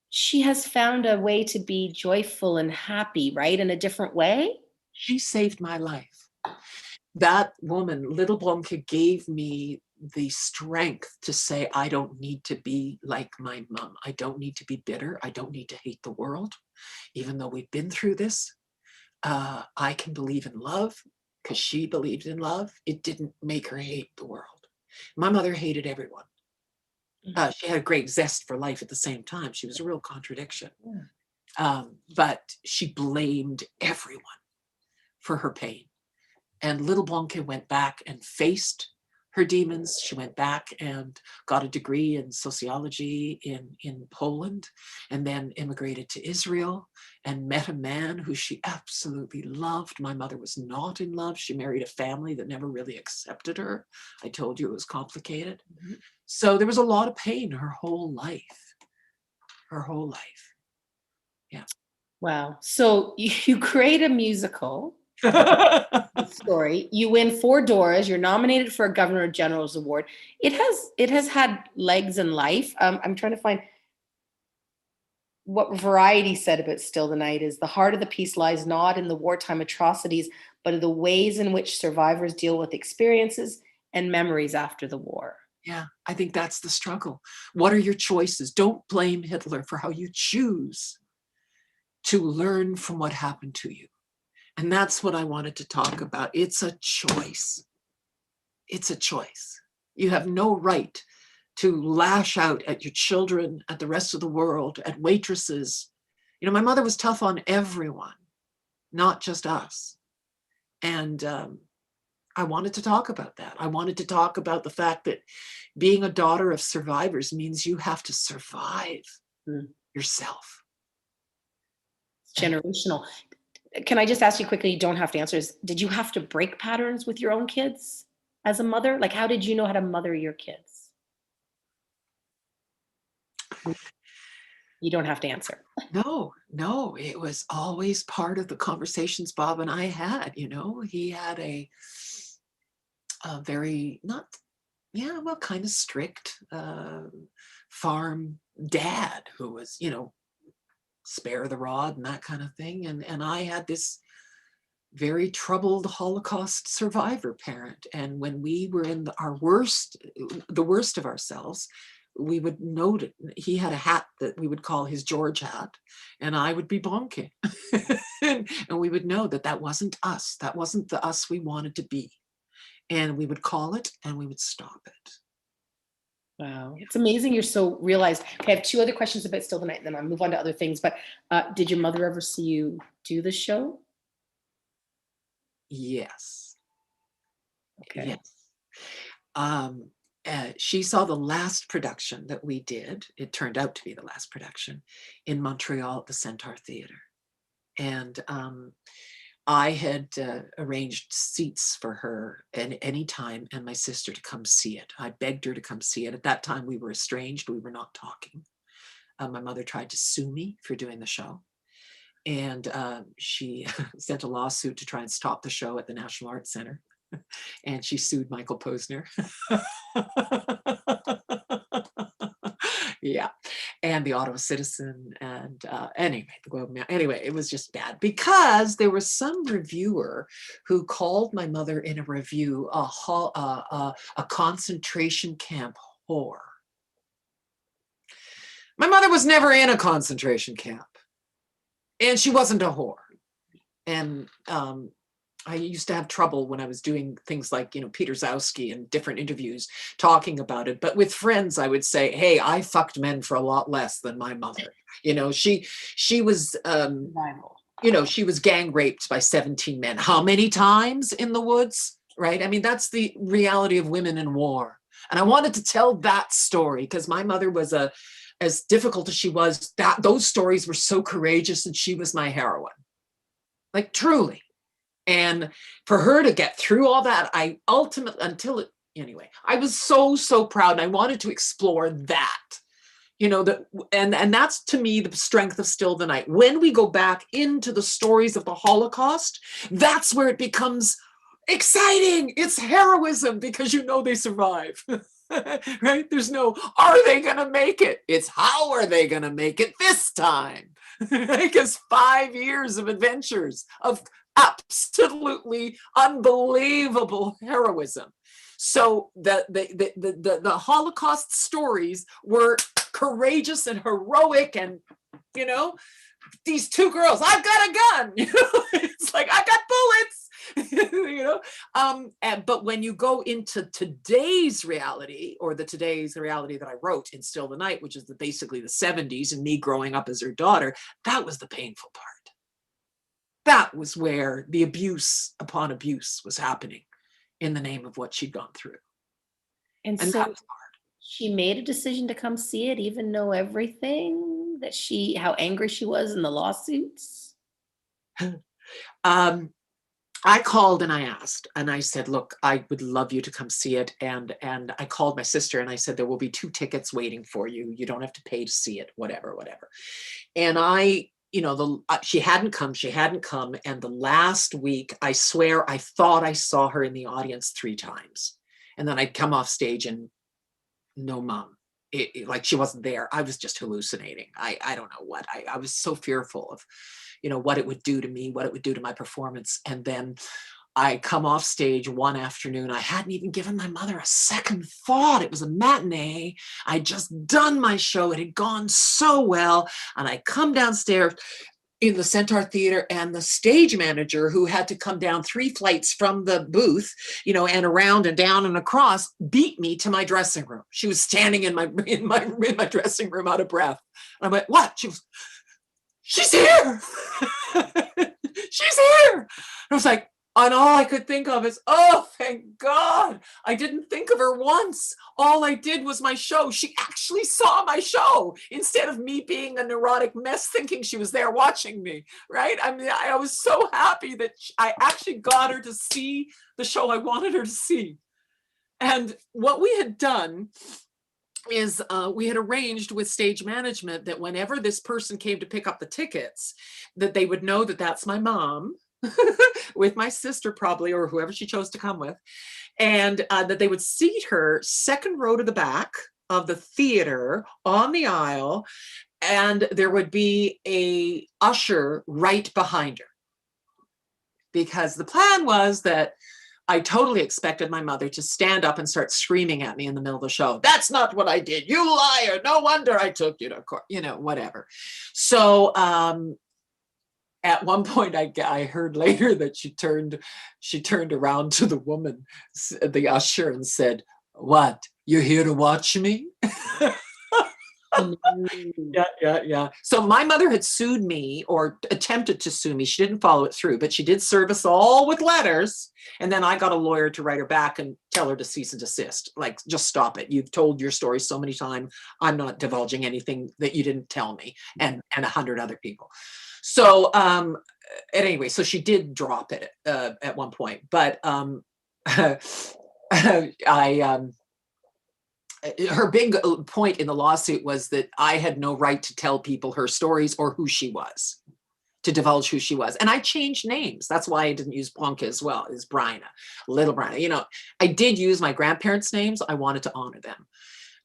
S1: she has found a way to be joyful and happy, right? In a different way.
S2: She saved my life. That woman, little Blomke, gave me the strength to say, I don't need to be like my mom. I don't need to be bitter. I don't need to hate the world. Even though we've been through this, I can believe in love because she believed in love. It didn't make her hate the world. My mother hated everyone. She had a great zest for life at the same time. She was a real contradiction. But she blamed everyone for her pain. And little Blomke went back and faced her demons. She went back and got a degree in sociology in Poland, and then immigrated to Israel and met a man who she absolutely loved. My mother was not in love. She married a family that never really accepted her. I told you it was complicated. Mm-hmm. So there was a lot of pain her whole life. Her whole life. Yeah.
S1: Wow. So you create a musical story. You win 4 Doras. You're nominated for a Governor General's Award. It has had legs in life. I'm trying to find what Variety said about Still the Night is the heart of the piece lies not in the wartime atrocities, but in the ways in which survivors deal with experiences and memories after the war.
S2: Yeah, I think that's the struggle. What are your choices? Don't blame Hitler for how you choose to learn from what happened to you. And that's what I wanted to talk about. It's a choice. It's a choice. You have no right to lash out at your children, at the rest of the world, at waitresses. You know, my mother was tough on everyone, not just us. And I wanted to talk about that. I wanted to talk about the fact that being a daughter of survivors means you have to survive yourself.
S1: It's generational. Can I just ask you quickly, you don't have to answer this, did you have to break patterns with your own kids as a mother? Like, how did you know how to mother your kids? You don't have to answer.
S2: No, it was always part of the conversations Bob and I had. You know, he had a very kind of strict farm dad who was, you know, spare the rod and that kind of thing. And I had this very troubled Holocaust survivor parent. And when we were in the worst of ourselves, we would note it. He had a hat that we would call his George hat, and I would be Blomke. And we would know that that wasn't us. That wasn't the us we wanted to be. And we would call it and we would stop it.
S1: Wow. It's amazing you're so realized. Okay, I have 2 other questions about Still the Night, then I'll move on to other things. But did your mother ever see you do the show?
S2: Yes.
S1: Okay.
S2: Yes. She saw the last production that we did. It turned out to be the last production in Montreal at the Centaur Theatre. And I had arranged seats for her at any time and my sister to come see it. I begged her to come see it. At that time, we were estranged. We were not talking. My mother tried to sue me for doing the show. And she sent a lawsuit to try and stop the show at the National Arts Center. And she sued Michael Posner. Yeah. And the Ottawa Citizen. And anyway, the Globe Mail. Anyway, it was just bad because there was some reviewer who called my mother in a review a concentration camp whore. My mother was never in a concentration camp. And she wasn't a whore. And I used to have trouble when I was doing things like, you know, Peter Zowski and different interviews talking about it. But with friends, I would say, hey, I fucked men for a lot less than my mother. You know, she was, you know, she was gang raped by 17 men. How many times in the woods? Right. I mean, that's the reality of women in war. And I wanted to tell that story because my mother was as difficult as she was, those stories were so courageous and she was my heroine. Like truly. And for her to get through all that, I ultimately, anyway, I was so proud. And I wanted to explore that, you know, and that's to me the strength of Still the Night. When we go back into the stories of the Holocaust, that's where it becomes exciting. It's heroism because you know they survive. Right? There's no, are they going to make it? It's how are they going to make it this time? Because 5 years of adventures of absolutely unbelievable heroism. So the Holocaust stories were courageous and heroic, and you know, these two girls, I've got a gun. You know, it's like I got bullets. You know, but when you go into today's reality, or today's reality that I wrote in Still the Night, which is basically the 70s and me growing up as her daughter, that was the painful part. That was where the abuse upon abuse was happening in the name of what she'd gone through.
S1: And
S2: that
S1: so
S2: was hard. She
S1: made a decision to come see it, even though everything that how angry she was in the lawsuits.
S2: I called and I asked, and I said, look, I would love you to come see it. And I called my sister and I said, there will be 2 tickets waiting for you. You don't have to pay to see it, whatever. And she hadn't come. And the last week, I swear, I thought I saw her in the audience 3 times. And then I'd come off stage and no, Mom. Like she wasn't there. I was just hallucinating. I don't know what. I was so fearful of, what it would do to me, what it would do to my performance. And then I come off stage one afternoon. I hadn't even given my mother a second thought. It was a matinee. I'd just done my show. It had gone so well. And I come downstairs in the Centaur Theater, and the stage manager, who had to come down 3 flights from the booth, and around and down and across, beat me to my dressing room. She was standing in my dressing room out of breath. And I went, what? She was, she's here. She's here. And I was like, and all I could think of is, oh, thank God. I didn't think of her once. All I did was my show. She actually saw my show instead of me being a neurotic mess thinking she was there watching me, right? I mean, I was so happy that I actually got her to see the show I wanted her to see. And what we had done is we had arranged with stage management that whenever this person came to pick up the tickets, that they would know that that's my mom, with my sister probably, or whoever she chose to come with, and that they would seat her 2nd row to the back of the theater on the aisle, and there would be a usher right behind her. Because the plan was that I totally expected my mother to stand up and start screaming at me in the middle of the show. That's not what I did. You liar. No wonder I took you to court, whatever. So, at one point, I heard later that she turned around to the woman, the usher, and said, "What? You're here to watch me?" Yeah. So my mother had sued me, or attempted to sue me. She didn't follow it through, but she did serve us all with letters. And then I got a lawyer to write her back and tell her to cease and desist. Like, just stop it. You've told your story so many times. I'm not divulging anything that you didn't tell me, and 100 other people. So anyway, so she did drop it at one point, but her big point in the lawsuit was that I had no right to tell people her stories or who she was, to divulge who she was. And I changed names. That's why I didn't use Blanca as well, as Bryna, little Bryna. I did use my grandparents' names. I wanted to honor them.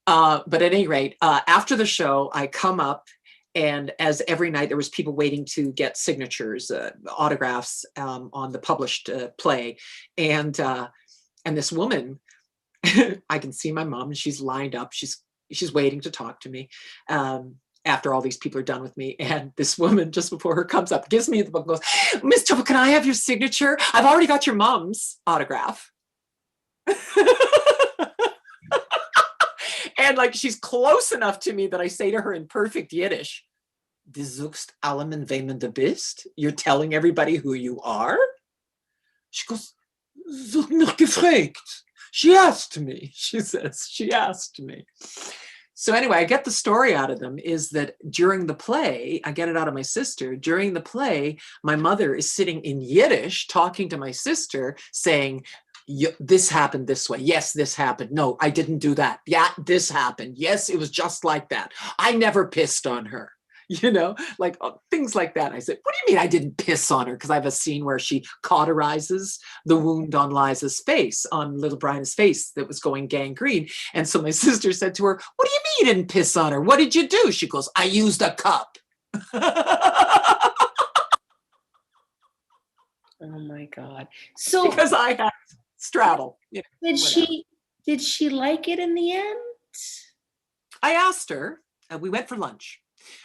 S2: But at any rate, after the show, I come up, and as every night, there was people waiting to get signatures, autographs on the published play. And this woman, I can see my mom, and she's lined up. She's waiting to talk to me after all these people are done with me. And this woman, just before her, comes up, gives me the book, and goes, "Miss Tova, can I have your signature? I've already got your mom's autograph." And like, she's close enough to me that I say to her in perfect Yiddish, "Du suchst allem wem du bist? You're telling everybody who you are?" She goes, "Sie hat mich gefragt." She asked me, she says, she asked me. So anyway, I get the story out of them is that during the play, I get it out of my sister, during the play, my mother is sitting in Yiddish talking to my sister saying, "This happened this way. Yes, this happened. No, I didn't do that. Yeah, this happened. Yes, it was just like that. I never pissed on her." like things like that. And I said, what do you mean I didn't piss on her? Because I have a scene where she cauterizes the wound on Liza's face, on little Brian's face that was going gangrene. And so my sister said to her, what do you mean you didn't piss on her? What did you do? She goes, I used a cup.
S1: Oh my God. So
S2: Because I had straddle.
S1: did she like it in the end?
S2: I asked her, we went for lunch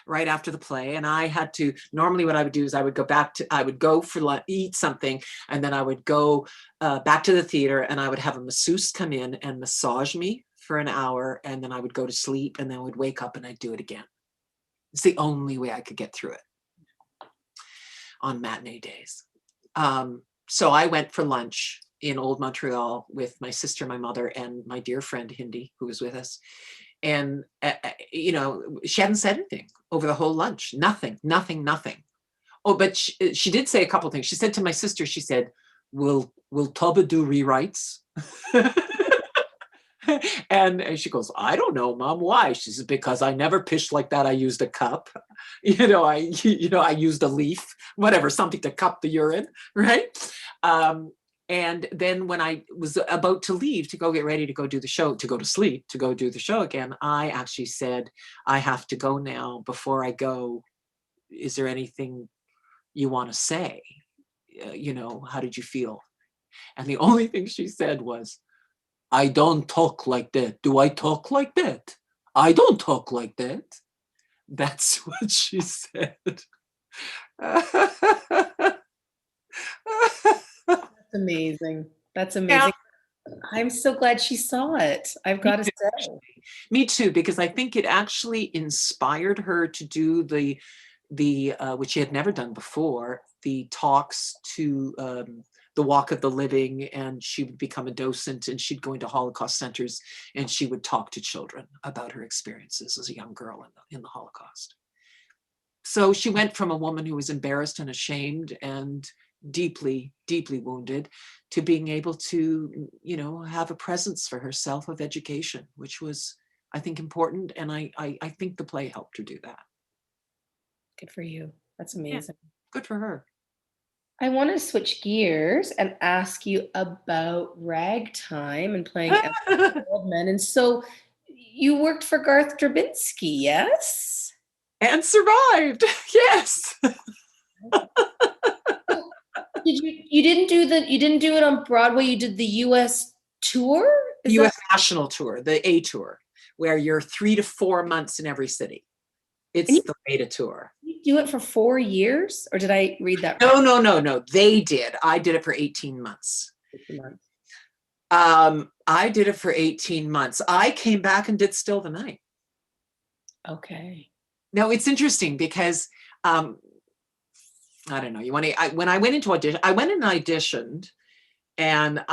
S2: right after the play, and I had to, normally what I would do is I would go for lunch, eat something, and then I would go back to the theater, and I would have a masseuse come in and massage me for an hour, and then I would go to sleep, and then I would wake up and I'd do it again. It's the only way I could get through it on matinee days. So I went for lunch in Old Montreal with my sister, my mother, and my dear friend Hindi, who was with us. And, she hadn't said anything over the whole lunch. Nothing. Oh, but she did say a couple of things. She said to my sister, she said, will Tova do rewrites? And she goes, I don't know, Mom, why? She says, because I never pished like that. I used a cup. I used a leaf, whatever, something to cup the urine, right? And then when I was about to leave to go get ready to go do the show, to go to sleep, to go do the show again, I actually said, I have to go now. Before I go, is there anything you want to say? How did you feel? And the only thing she said was, I don't talk like that. Do I talk like that? I don't talk like that. That's what she said.
S1: That's amazing. That's amazing. Yeah. I'm so glad she saw it. I've got to say.
S2: Me too, because I think it actually inspired her to do the which she had never done before, the talks to the Walk of the Living, and she would become a docent, and she'd go into Holocaust centers, and she would talk to children about her experiences as a young girl in the Holocaust. So she went from a woman who was embarrassed and ashamed and deeply, deeply wounded to being able to, have a presence for herself of education, which was, I think, important. And I think the play helped her do that.
S1: Good for you. That's amazing.
S2: Yeah, good for her.
S1: I want to switch gears and ask you about Ragtime and playing old men. And so you worked for Garth Drabinsky, yes?
S2: And survived, yes.
S1: You didn't do it on Broadway, you did the US tour?
S2: The US national tour, the A tour, where you're 3 to 4 months in every city. It's the way to tour.
S1: You do it for 4 years, or did I read that
S2: wrong? No. They did. I did it for 18 months. 18 months. I did it for 18 months. I came back and did Still the Night.
S1: Okay.
S2: Now it's interesting because I don't know. When I went into audition, I went and auditioned, and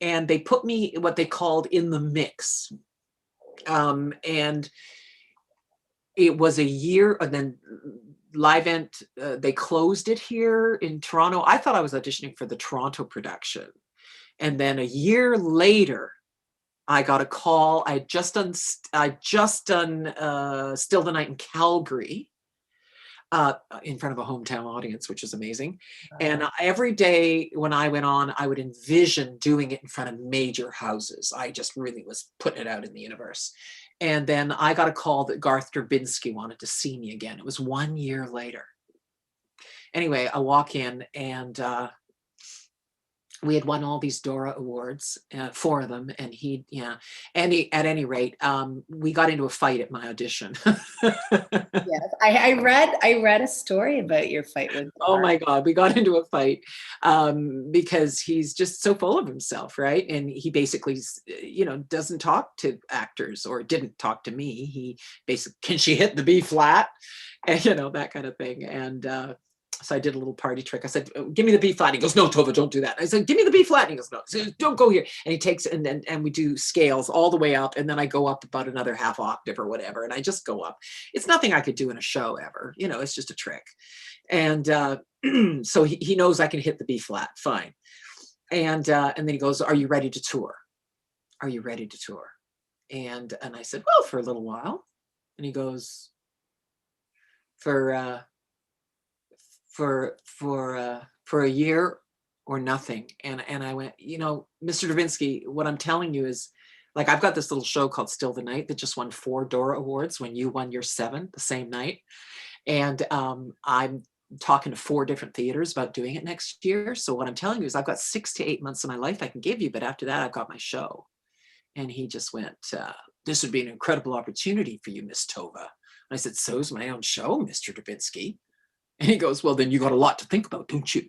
S2: and they put me what they called in the mix. And it was a year, and then Livent, they closed it here in Toronto. I thought I was auditioning for the Toronto production. And then a year later, I got a call. I just done Still the Night in Calgary, in front of a hometown audience, which is amazing. And every day when I went on, I would envision doing it in front of major houses. I just really was putting it out in the universe. And then I got a call that Garth Drabinsky wanted to see me again. It was 1 year later. Anyway, I walk in, and we had won all these Dora Awards, 4 of them, and at any rate, we got into a fight at my audition.
S1: Yes, I read a story about your fight with Dora.
S2: Oh my God, we got into a fight because he's just so full of himself, right? And he basically, doesn't talk to actors, or didn't talk to me. He basically, can she hit the B flat? And, that kind of thing. And so I did a little party trick. I said, give me the B flat. He goes, no, Tova, don't do that. I said, give me the B flat. And he goes, no, so don't go here. And he takes, and we do scales all the way up. And then I go up about another half octave or whatever. And I just go up. It's nothing I could do in a show ever. It's just a trick. And so he knows I can hit the B flat. Fine. And then he goes, are you ready to tour? Are you ready to tour? And I said, well, for a little while. And he goes, for a year or nothing. And I went, Mr. Drabinsky, what I'm telling you is, like, I've got this little show called Still the Night that just won 4 Dora Awards when you won your 7 the same night. And I'm talking to 4 different theaters about doing it next year. So what I'm telling you is I've got 6 to 8 months of my life I can give you, but after that, I've got my show. And he just went, this would be an incredible opportunity for you, Miss Tova. And I said, so's my own show, Mr. Drabinsky. And he goes, well, then you got a lot to think about, don't you?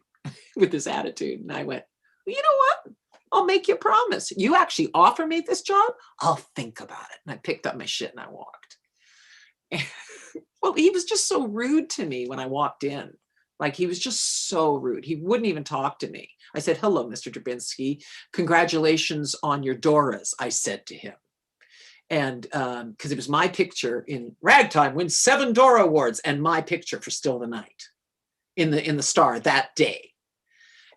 S2: With this attitude. And I went, well, you know what? I'll make you a promise. You actually offer me this job, I'll think about it. And I picked up my shit and I walked. And, well, he was just so rude to me when I walked in. Like, he was just so rude. He wouldn't even talk to me. I said, hello, Mr. Drabinsky. Congratulations on your Doras, I said to him. And because it was my picture in Ragtime, wins 7 Dora Awards, and my picture for Still the Night in the Star that day.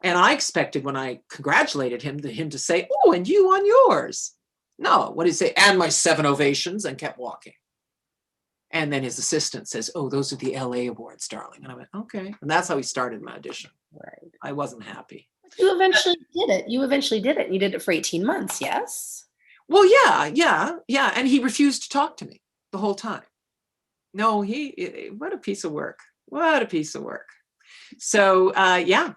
S2: And I expected when I congratulated him to say, oh, and you on yours. No, what did he say? And my 7 ovations, and kept walking. And then his assistant says, oh, those are the LA Awards, darling. And I went, okay. And that's how he started my audition.
S1: Right.
S2: I wasn't happy.
S1: You eventually did it. You did it for 18 months, yes?
S2: Well, yeah. And he refused to talk to me the whole time. No, what a piece of work. What a piece of work. So, yeah.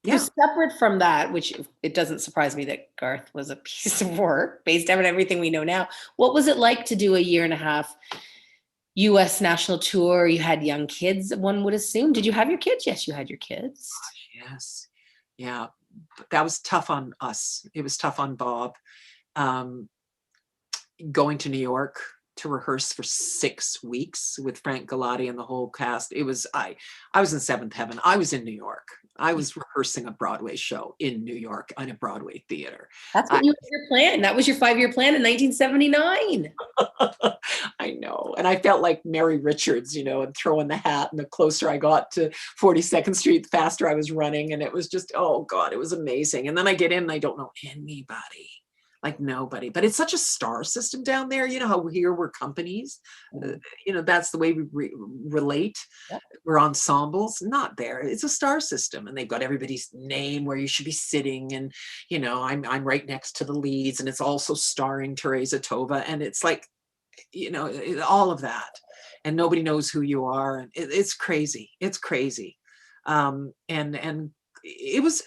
S1: So separate from that, which it doesn't surprise me that Garth was a piece of work based on everything we know now. What was it like to do a 1.5 year US national tour? You had young kids, one would assume. Did you have your kids? Yes, you had your kids.
S2: Yes. Yeah. But that was tough on us. It was tough on Bob. Going to New York to rehearse for 6 weeks with Frank Galati and the whole cast. It was, I was in 7th heaven. I was in New York. I was rehearsing a Broadway show in New York in a Broadway theater.
S1: That's what your plan. That was your 5-year plan in 1979.
S2: I know. And I felt like Mary Richards, and throwing the hat. And the closer I got to 42nd Street, the faster I was running. And it was just, oh God, it was amazing. And then I get in and I don't know anybody. Like nobody, but it's such a star system down there. You know how here we're companies, that's the way we relate. Yep. We're ensembles. Not there. It's a star system, and they've got everybody's name where you should be sitting. And I'm right next to the leads, and it's also starring Theresa Tova, and it's like, all of that, and nobody knows who you are, and it's crazy. It's crazy, and it was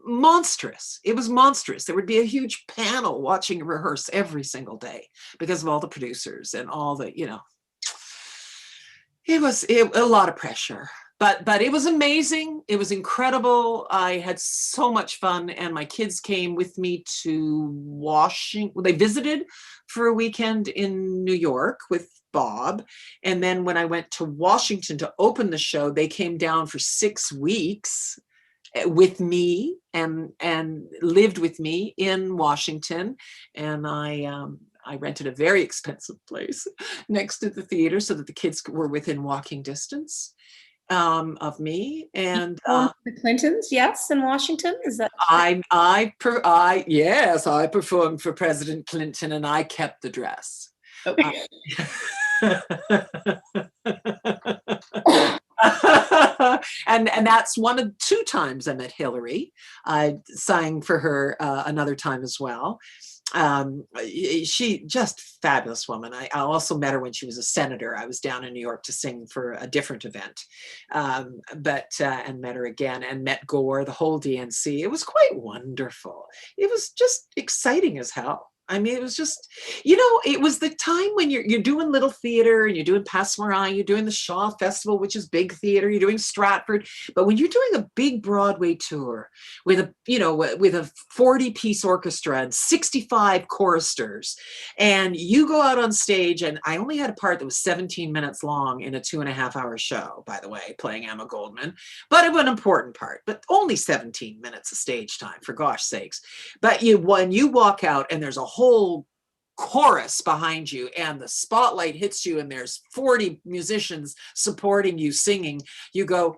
S2: monstrous. It was monstrous. There would be a huge panel watching rehearse every single day because of all the producers and all the, it was a lot of pressure, but it was amazing. It was incredible. I had so much fun, and my kids came with me to Washington. Well, they visited for a weekend in New York with Bob. And then when I went to Washington to open the show, they came down for 6 weeks with me and lived with me in Washington. And I rented a very expensive place next to the theater so that the kids were within walking distance of me. And
S1: the Clintons, yes, in Washington. Is that
S2: yes, I performed for President Clinton, and I kept the dress.
S1: Okay.
S2: And that's one of 2 times I met Hillary. I sang for her another time as well. She just fabulous woman. I also met her when she was a senator. I was down in New York to sing for a different event, and met her again, and met Gore, the whole DNC. It was quite wonderful. It was just exciting as hell. I mean, it was just, it was the time when you're doing little theater, and you're doing Passamarais, you're doing the Shaw Festival, which is big theater, you're doing Stratford. But when you're doing a big Broadway tour with a 40-piece orchestra and 65 choristers, and you go out on stage, and I only had a part that was 17 minutes long in a 2.5-hour show, by the way, playing Emma Goldman, but it was an important part, but only 17 minutes of stage time, for gosh sakes. But when you walk out and there's a whole chorus behind you, and the spotlight hits you, and there's 40 musicians supporting you singing, you go,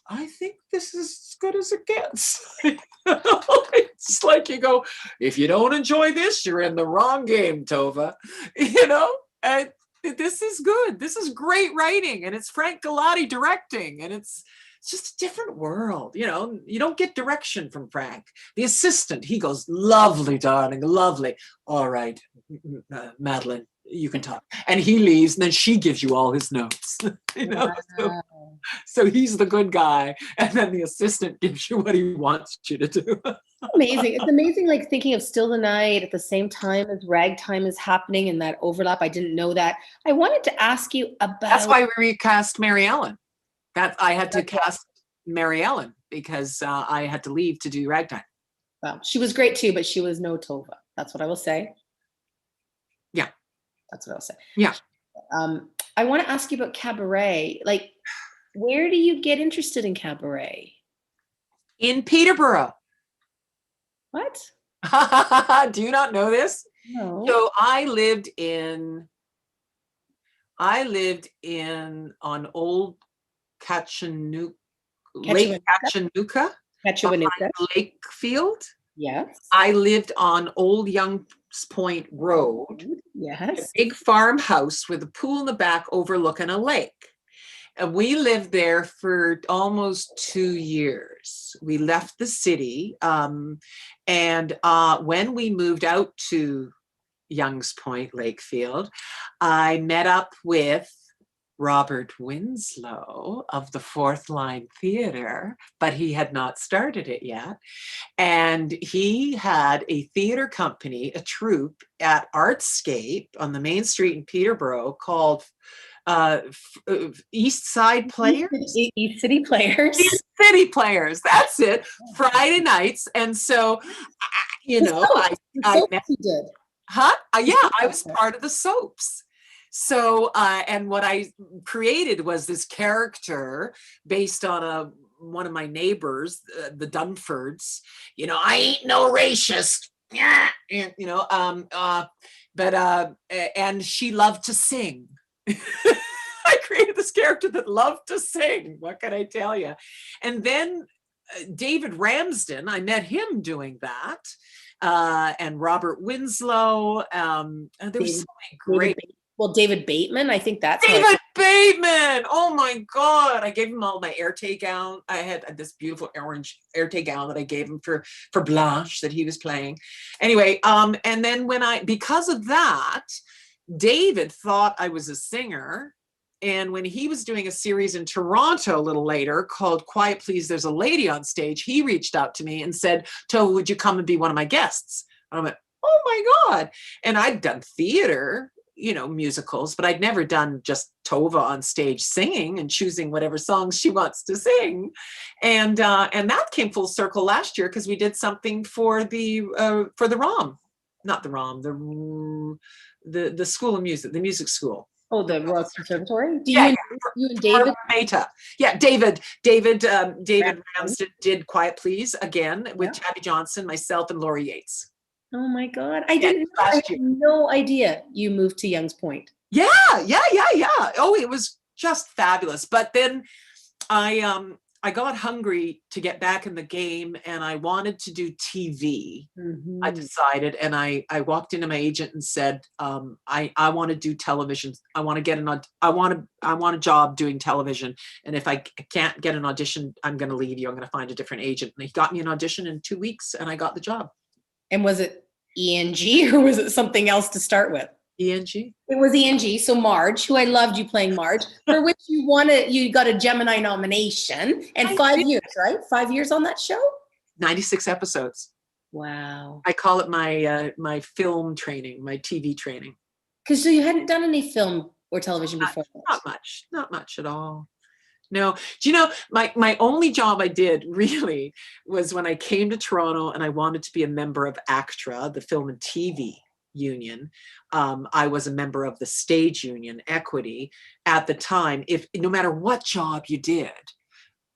S2: I think this is as good as it gets. It's like you go, if you don't enjoy this, you're in the wrong game, Tova. And this is good. This is great writing. And it's Frank Galati directing. And it's just a different world. You know, you don't get direction from Frank. The assistant, he goes, lovely, darling, lovely. All right, Madeline, you can talk. And he leaves, and then she gives you all his notes. You know,
S1: Wow.
S2: so he's the good guy, and then the assistant gives you what he wants you to do.
S1: Amazing. It's amazing, like thinking of Still the Night at the same time as Ragtime is happening and that overlap. I didn't know that. I wanted to ask you about.
S2: That's why we recast Mary Ellen. That I had to cast Mary Ellen because I had to leave to do Ragtime.
S1: Well, she was great too, but she was no Tova. That's what I will say.
S2: Yeah.
S1: That's what I'll say.
S2: Yeah.
S1: I want to ask you about cabaret. Like, where do you get interested in cabaret?
S2: In Peterborough.
S1: What?
S2: Do you not know this?
S1: No.
S2: So I lived in on Old Lake Cachanuka, Lakefield.
S1: Yes.
S2: I lived on Old Youngs Point Road.
S1: Yes.
S2: A big farmhouse with a pool in the back overlooking a lake. And we lived there for almost 2 years. We left the city. And when we moved out to Youngs Point, Lakefield, I met up with Robert Winslow of the Fourth Line Theatre, but he had not started it yet. And he had a theater company, a troupe at Artscape on the main street in Peterborough called East Side Players.
S1: East City Players.
S2: East City Players. That's it. Friday nights. And so, you know, I met,
S1: you did.
S2: Huh? Yeah, I was part of the soaps. So, and what I created was this character based on one of my neighbors, the Dunfords. You know, I ain't no racist. Yeah, and, you know, and she loved to sing. I created this character that loved to sing. What can I tell you? And then David Ramsden, I met him doing that. And Robert Winslow. And there were so many great.
S1: David Bateman, I think that's
S2: David Bateman. Oh my God. I gave him all my Erte gown. I had this beautiful orange Erte gown that I gave him for Blanche that he was playing. Anyway, and then because of that, David thought I was a singer. And when he was doing a series in Toronto a little later called Quiet Please, There's a Lady on Stage, he reached out to me and said, Tova, would you come and be one of my guests? And I went, oh my God. And I'd done theater, you know, musicals, but I'd never done just Tova on stage singing and choosing whatever songs she wants to sing. And that came full circle last year because we did something for the ROM, not the ROM, the School of Music, the music school.
S1: Oh, the Royal Conservatory?
S2: You and David? Meta. Yeah, David Ramsden did Quiet Please again with Tabby Johnson, myself, and Laurie Yates.
S1: Oh my God. I had no idea you moved to Youngs Point.
S2: Yeah. Oh, it was just fabulous. But then I got hungry to get back in the game and I wanted to do TV. Mm-hmm. I decided, and I walked into my agent and said, I want to do television. I want a job doing television. And if I can't get an audition, I'm going to leave you. I'm going to find a different agent. And he got me an audition in 2 weeks and I got the job.
S1: And was it ENG or was it something else to start with?
S2: ENG.
S1: It was ENG. So Marge, who I loved you playing Marge, for which you got a Gemini nomination and 5 years, right? 5 years on that show?
S2: 96 episodes.
S1: Wow.
S2: I call it my film training, my TV training.
S1: Because so you hadn't done any film or television before?
S2: Not much at all. No. Do you know, my only job I did really was when I came to Toronto and I wanted to be a member of ACTRA, the Film and TV Union. I was a member of the Stage Union, Equity. At the time, no matter what job you did,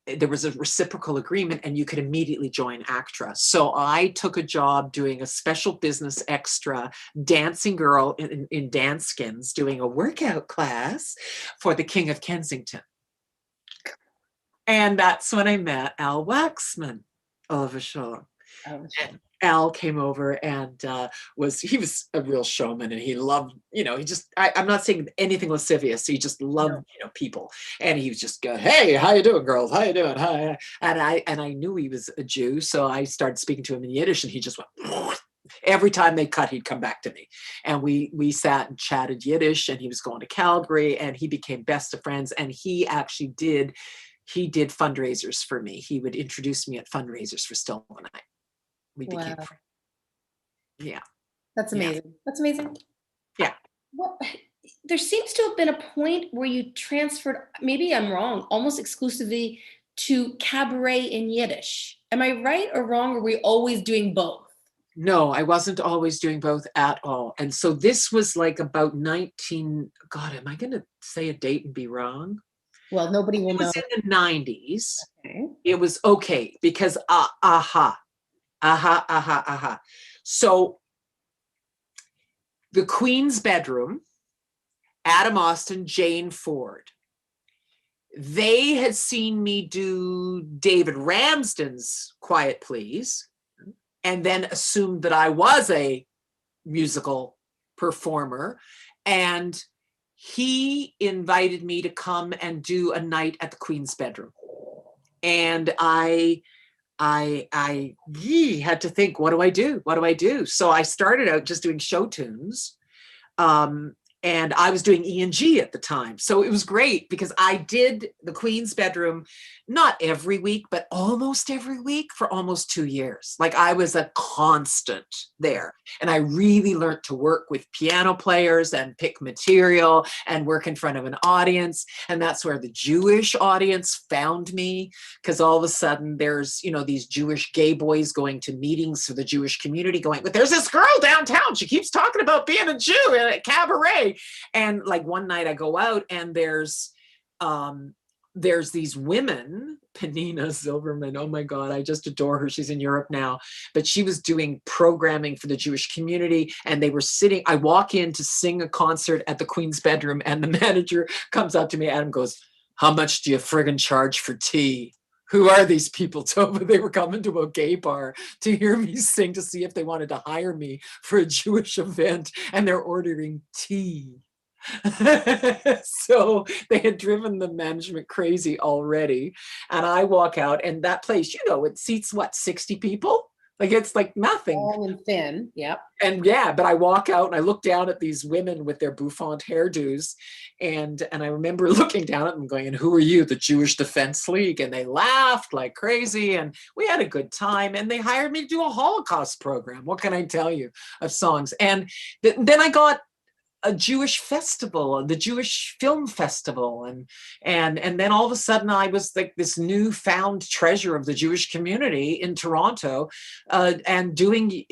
S2: there was a reciprocal agreement and you could immediately join ACTRA. So I took a job doing a special business extra dancing girl in Danskins, doing a workout class for the King of Kensington. And that's when I met Al Waxman, Oliver Shaw.
S1: Oh, sure.
S2: Al came over and he was a real showman, and he loved, I'm not saying anything lascivious. He just loved,
S1: No.
S2: people. And he was just go, hey, how you doing, girls? How you doing? Hi. And I knew he was a Jew. So I started speaking to him in Yiddish, and he just went, every time they cut, he'd come back to me. And we sat and chatted Yiddish, and he was going to Calgary, and he became best of friends. And he actually did fundraisers for me. He would introduce me at fundraisers for Still the Night. We became
S1: Wow.
S2: friends. Yeah.
S1: That's
S2: Yeah.
S1: amazing. That's amazing.
S2: Yeah.
S1: Well, there seems to have been a point where you transferred, maybe I'm wrong, almost exclusively to cabaret in Yiddish. Am I right or wrong? Or were we always doing both?
S2: No, I wasn't always doing both at all. And so this was like about 19, God, am I going to say a date and be wrong?
S1: Well, nobody will
S2: It was
S1: know.
S2: in the 90s.
S1: Okay.
S2: It was okay because aha. So the Queen's Bedroom, Adam Austin, Jane Ford, they had seen me do David Ramsden's Quiet Please, and then assumed that I was a musical performer. And he invited me to come and do a night at the Queen's Bedroom. And I had to think, what do I do? What do I do? So I started out just doing show tunes. And I was doing E&G at the time. So it was great because I did the Queen's Bedroom, not every week, but almost every week for almost 2 years. Like I was a constant there. And I really learned to work with piano players and pick material and work in front of an audience. And that's where the Jewish audience found me, because all of a sudden there's, these Jewish gay boys going to meetings for the Jewish community going, but there's this girl downtown. She keeps talking about being a Jew in a cabaret. And like one night I go out and there's these women, Penina Silverman, oh my God, I just adore her. She's in Europe now, but she was doing programming for the Jewish community. And they were sitting, I walk in to sing a concert at the Queen's Bedroom, and the manager comes up to me, Adam goes, how much do you friggin' charge for tea? Who are these people, Tova? They were coming to a gay bar to hear me sing, to see if they wanted to hire me for a Jewish event, and they're ordering tea. So they had driven the management crazy already. And I walk out, and that place, it seats 60 people? Like it's like nothing.
S1: Long and thin. Yep.
S2: And yeah, but I walk out and I look down at these women with their bouffant hairdos. And I remember looking down at them going, and who are you, the Jewish Defense League? And they laughed like crazy. And we had a good time. And they hired me to do a Holocaust program. What can I tell you of songs? And then I got a Jewish festival, the Jewish Film Festival, and then all of a sudden I was like this newfound treasure of the Jewish community in Toronto, and doing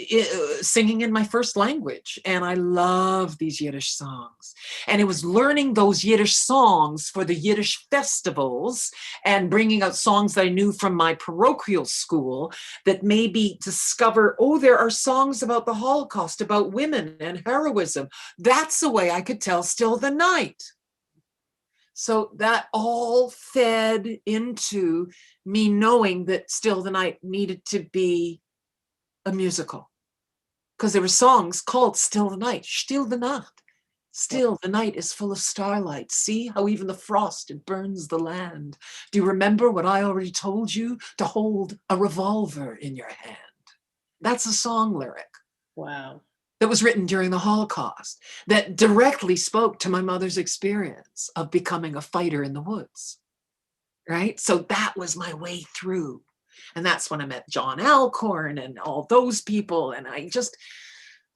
S2: singing in my first language. And I love these Yiddish songs, and it was learning those Yiddish songs for the Yiddish festivals and bringing out songs that I knew from my parochial school that made me discover, there are songs about the Holocaust, about women and heroism. That's the way I could tell Still the Night. So that all fed into me knowing that Still the Night needed to be a musical, because there were songs called Still the Night, Still the Nacht. Still the night is full of starlight. See how even the frost, it burns the land. Do you remember what I already told you? To hold a revolver in your hand. That's a song lyric.
S1: Wow.
S2: That was written during the Holocaust, that directly spoke to my mother's experience of becoming a fighter in the woods, right? So that was my way through. And that's when I met John Alcorn and all those people. And I just,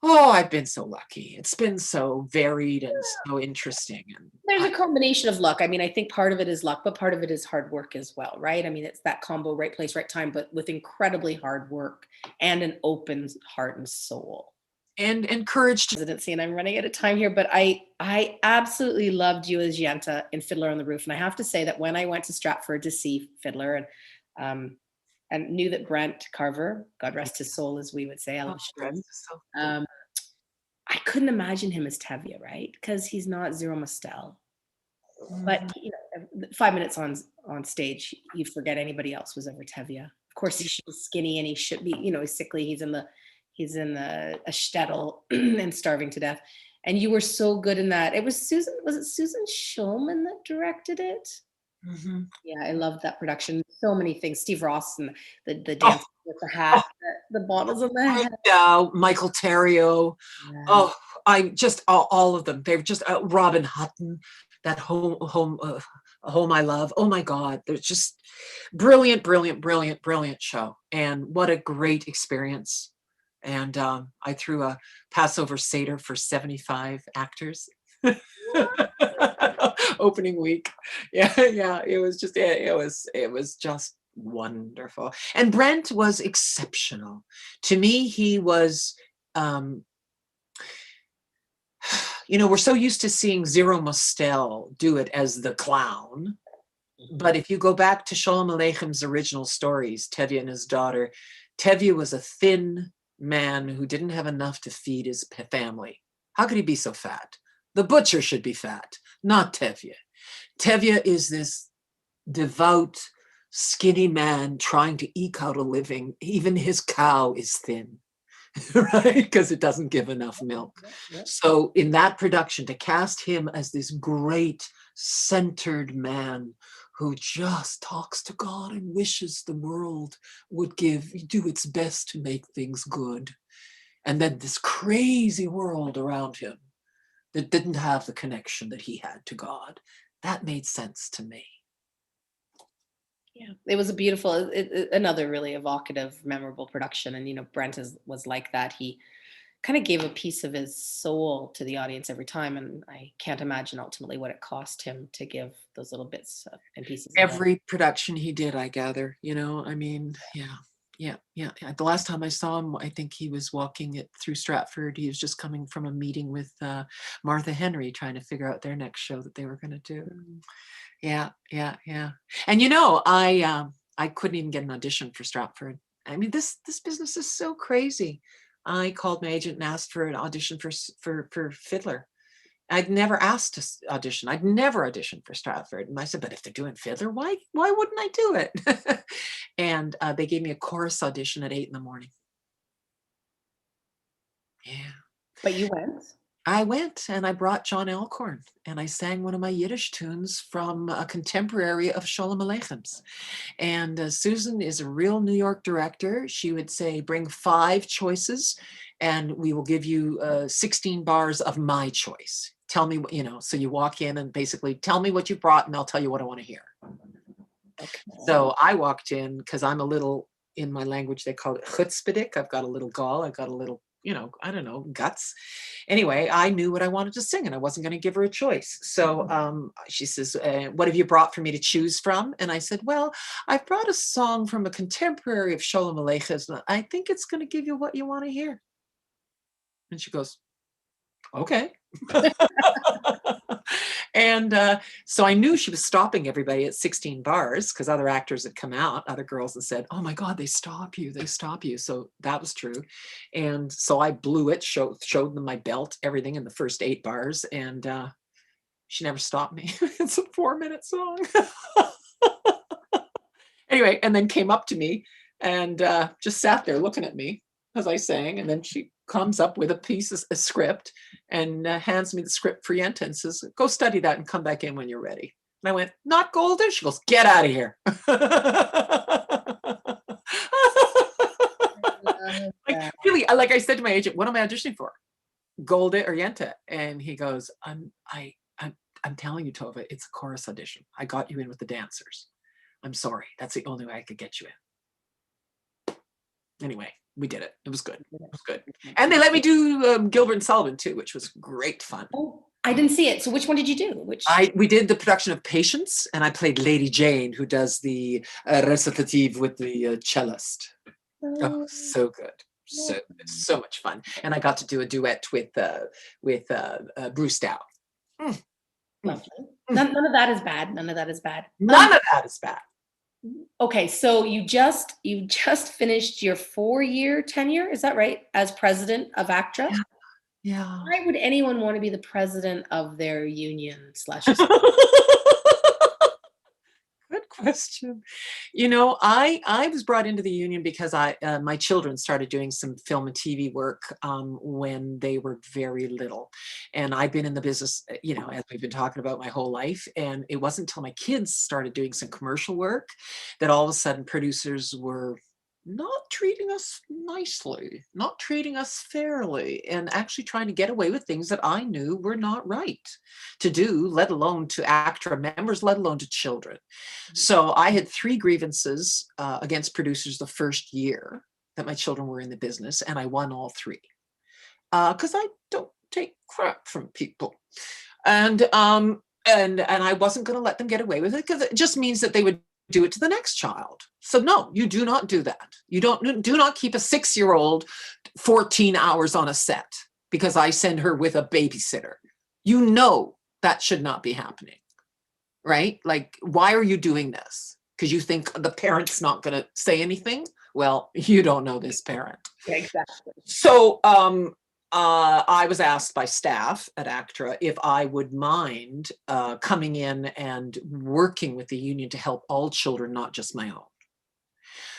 S2: I've been so lucky. It's been so varied and so interesting. And
S1: there's a combination of luck. I mean, I think part of it is luck, but part of it is hard work as well, right? I mean, it's that combo, right place, right time, but with incredibly hard work and an open heart and soul.
S2: And encouraged
S1: Residency, and I'm running out of time here, but I absolutely loved you as Yenta in Fiddler on the Roof. And I have to say that when I went to Stratford to see Fiddler and knew that Brent Carver, God rest his soul, as we would say, I love Sean, I couldn't imagine him as Tevye, right? Because he's not Zero Mostel. But 5 minutes on stage, you'd forget anybody else was ever Tevye. Of course, he's skinny and he should be, he's sickly. He's in a shtetl and starving to death. And you were so good in that. Was it Susan Schulman that directed it?
S2: Mhm.
S1: Yeah, I loved that production. So many things. Steve Ross and the
S2: Oh,
S1: dance with the hat, the bottles on the head.
S2: Michael Terrio.
S1: Yeah.
S2: Oh, I just all of them. They're just Robin Hutton, that home I love. Oh my God, there's just brilliant, brilliant, brilliant, brilliant show, and what a great experience. And I threw a Passover Seder for 75 actors. Opening week. Yeah, yeah. It was just wonderful. And Brent was exceptional. To me, he was we're so used to seeing Zero Mostel do it as the clown. But if you go back to Sholem Aleicham's original stories, Tevye and his daughter, Tevye was a thin man who didn't have enough to feed his family. How could he be so fat? The butcher should be fat, not Tevye. Tevye is this devout, skinny man trying to eke out a living. Even his cow is thin, right? Because it doesn't give enough milk.
S1: Yep.
S2: So in that production, to cast him as this great, centered man who just talks to God and wishes the world would do its best to make things good. And then this crazy world around him that didn't have the connection that he had to God. That made sense to me.
S1: Yeah, it was a beautiful, another really evocative, memorable production. And, Brent was like that. He kind of gave a piece of his soul to the audience every time. And I can't imagine ultimately what it cost him to give those little bits and pieces.
S2: Every production he did, I gather, I mean, yeah. The last time I saw him, I think he was walking it through Stratford. He was just coming from a meeting with Martha Henry, trying to figure out their next show that they were going to do. Yeah. And I couldn't even get an audition for Stratford. I mean, this business is so crazy. I called my agent and asked for an audition for Fiddler. I'd never asked to audition. I'd never auditioned for Stratford. And I said, but if they're doing Fiddler, why wouldn't I do it? And they gave me a chorus audition at 8 in the morning. Yeah.
S1: But you went?
S2: I went and I brought John Elkhorn and I sang one of my Yiddish tunes from a contemporary of Sholem Aleicham's. And Susan is a real New York director. She would say, bring 5 choices and we will give you 16 bars of my choice. Tell me what, so you walk in and basically tell me what you brought and I'll tell you what I want to hear. Okay. So I walked in because I'm a little, in my language, they call it chutzpahdik. I've got a little gall. I've got a little, I don't know, guts. Anyway, I knew what I wanted to sing and I wasn't going to give her a choice. So she says, what have you brought for me to choose from? And I said, well, I've brought a song from a contemporary of Sholem Aleicham's. I think it's going to give you what you want to hear. And she goes, okay. And so I knew she was stopping everybody at 16 bars because other actors had come out, other girls had said, oh my God, they stop you. So that was true. And so I blew it, showed them my belt, everything in the first 8 bars. And she never stopped me. It's a 4-minute song. Anyway, and then came up to me and just sat there looking at me as I sang. And then she comes up with a script and hands me the script for Yenta and says, go study that and come back in when you're ready. And I went, not Golden? She goes, get out of here. Really, like I said to my agent, what am I auditioning for? Golda or Yenta? And he goes, I'm telling you, Tova, it's a chorus audition. I got you in with the dancers. I'm sorry. That's the only way I could get you in. Anyway, we did it. It was good. It was good. And they let me do Gilbert and Sullivan too, which was great fun.
S1: Oh, I didn't see it. So which one did you do?
S2: We did the production of Patience, and I played Lady Jane, who does the recitative with the cellist. Oh, so good. So much fun. And I got to do a duet with Bruce Dow.
S1: Lovely. None of that is bad. None of that is bad.
S2: None of that is bad.
S1: Okay, so you just finished your 4-year tenure, is that right? As president of ACTRA?
S2: Yeah.
S1: Why would anyone want to be the president of their union /
S2: Good question. I was brought into the union because my children started doing some film and TV work when they were very little, and I've been in the business, as we've been talking about, my whole life. And it wasn't until my kids started doing some commercial work that all of a sudden producers were not treating us nicely, not treating us fairly, and actually trying to get away with things that I knew were not right to do, let alone to ACTRA members, let alone to children. So I had 3 grievances against producers the first year that my children were in the business, and I won all 3 because I don't take crap from people. And I wasn't going to let them get away with it, because it just means that they would do it to the next child. So no, you do not do that. You do not keep a 6-year-old 14 hours on a set because I send her with a babysitter. That should not be happening, right? Like, why are you doing this? Because you think the parent's not going to say anything? Well, you don't know this parent.
S1: Yeah, exactly.
S2: So I was asked by staff at ACTRA if I would mind coming in and working with the union to help all children, not just my own.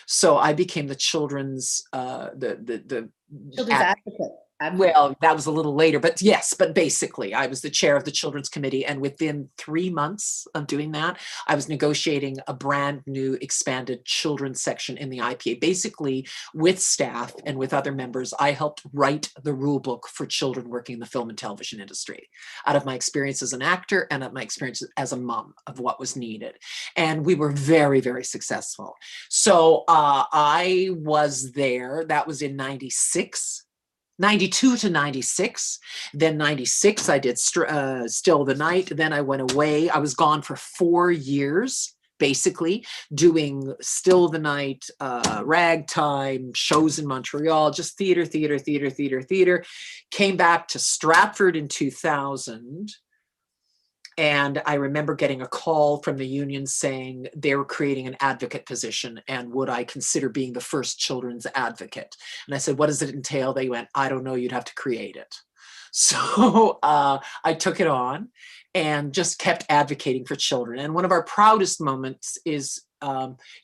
S2: So I became the children's
S1: Children's advocate.
S2: Well, that was a little later, but yes, but basically I was the chair of the children's committee. And within 3 months of doing that, I was negotiating a brand new expanded children's section in the IPA. Basically, with staff and with other members, I helped write the rule book for children working in the film and television industry out of my experience as an actor and of my experience as a mom of what was needed. And we were very, very successful. So I was there. That was in 92 to 96. Then 96, I did Still the Night. Then I went away. I was gone for 4 years, basically, doing Still the Night, Ragtime, shows in Montreal, just theater. Came back to Stratford in 2000. And I remember getting a call from the union saying they were creating an advocate position, and would I consider being the first children's advocate? And I said, what does it entail? They went, I don't know, you'd have to create it. So I took it on and just kept advocating for children. And one of our proudest moments is,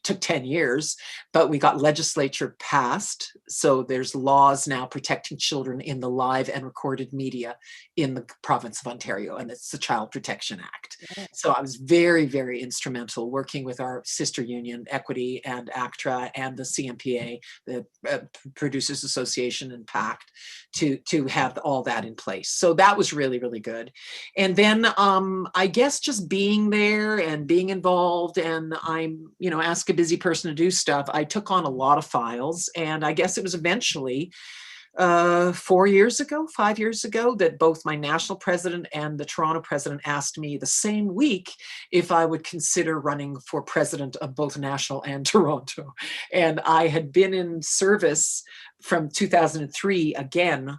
S2: took 10 years, but we got legislature passed. So there's laws now protecting children in the live and recorded media in the province of Ontario, and it's the Child Protection Act.
S1: Yes.
S2: So I was very, very instrumental working with our sister union, Equity and ACTRA and the CMPA, the Producers Association and PACT, to have all that in place. So that was really, really good. And then I guess just being there and being involved, and I'm, ask a busy person to do stuff. I took on a lot of files, and I guess it was eventually 5 years ago, that both my national president and the Toronto president asked me the same week if I would consider running for president of both national and Toronto. And I had been in service from 2003 again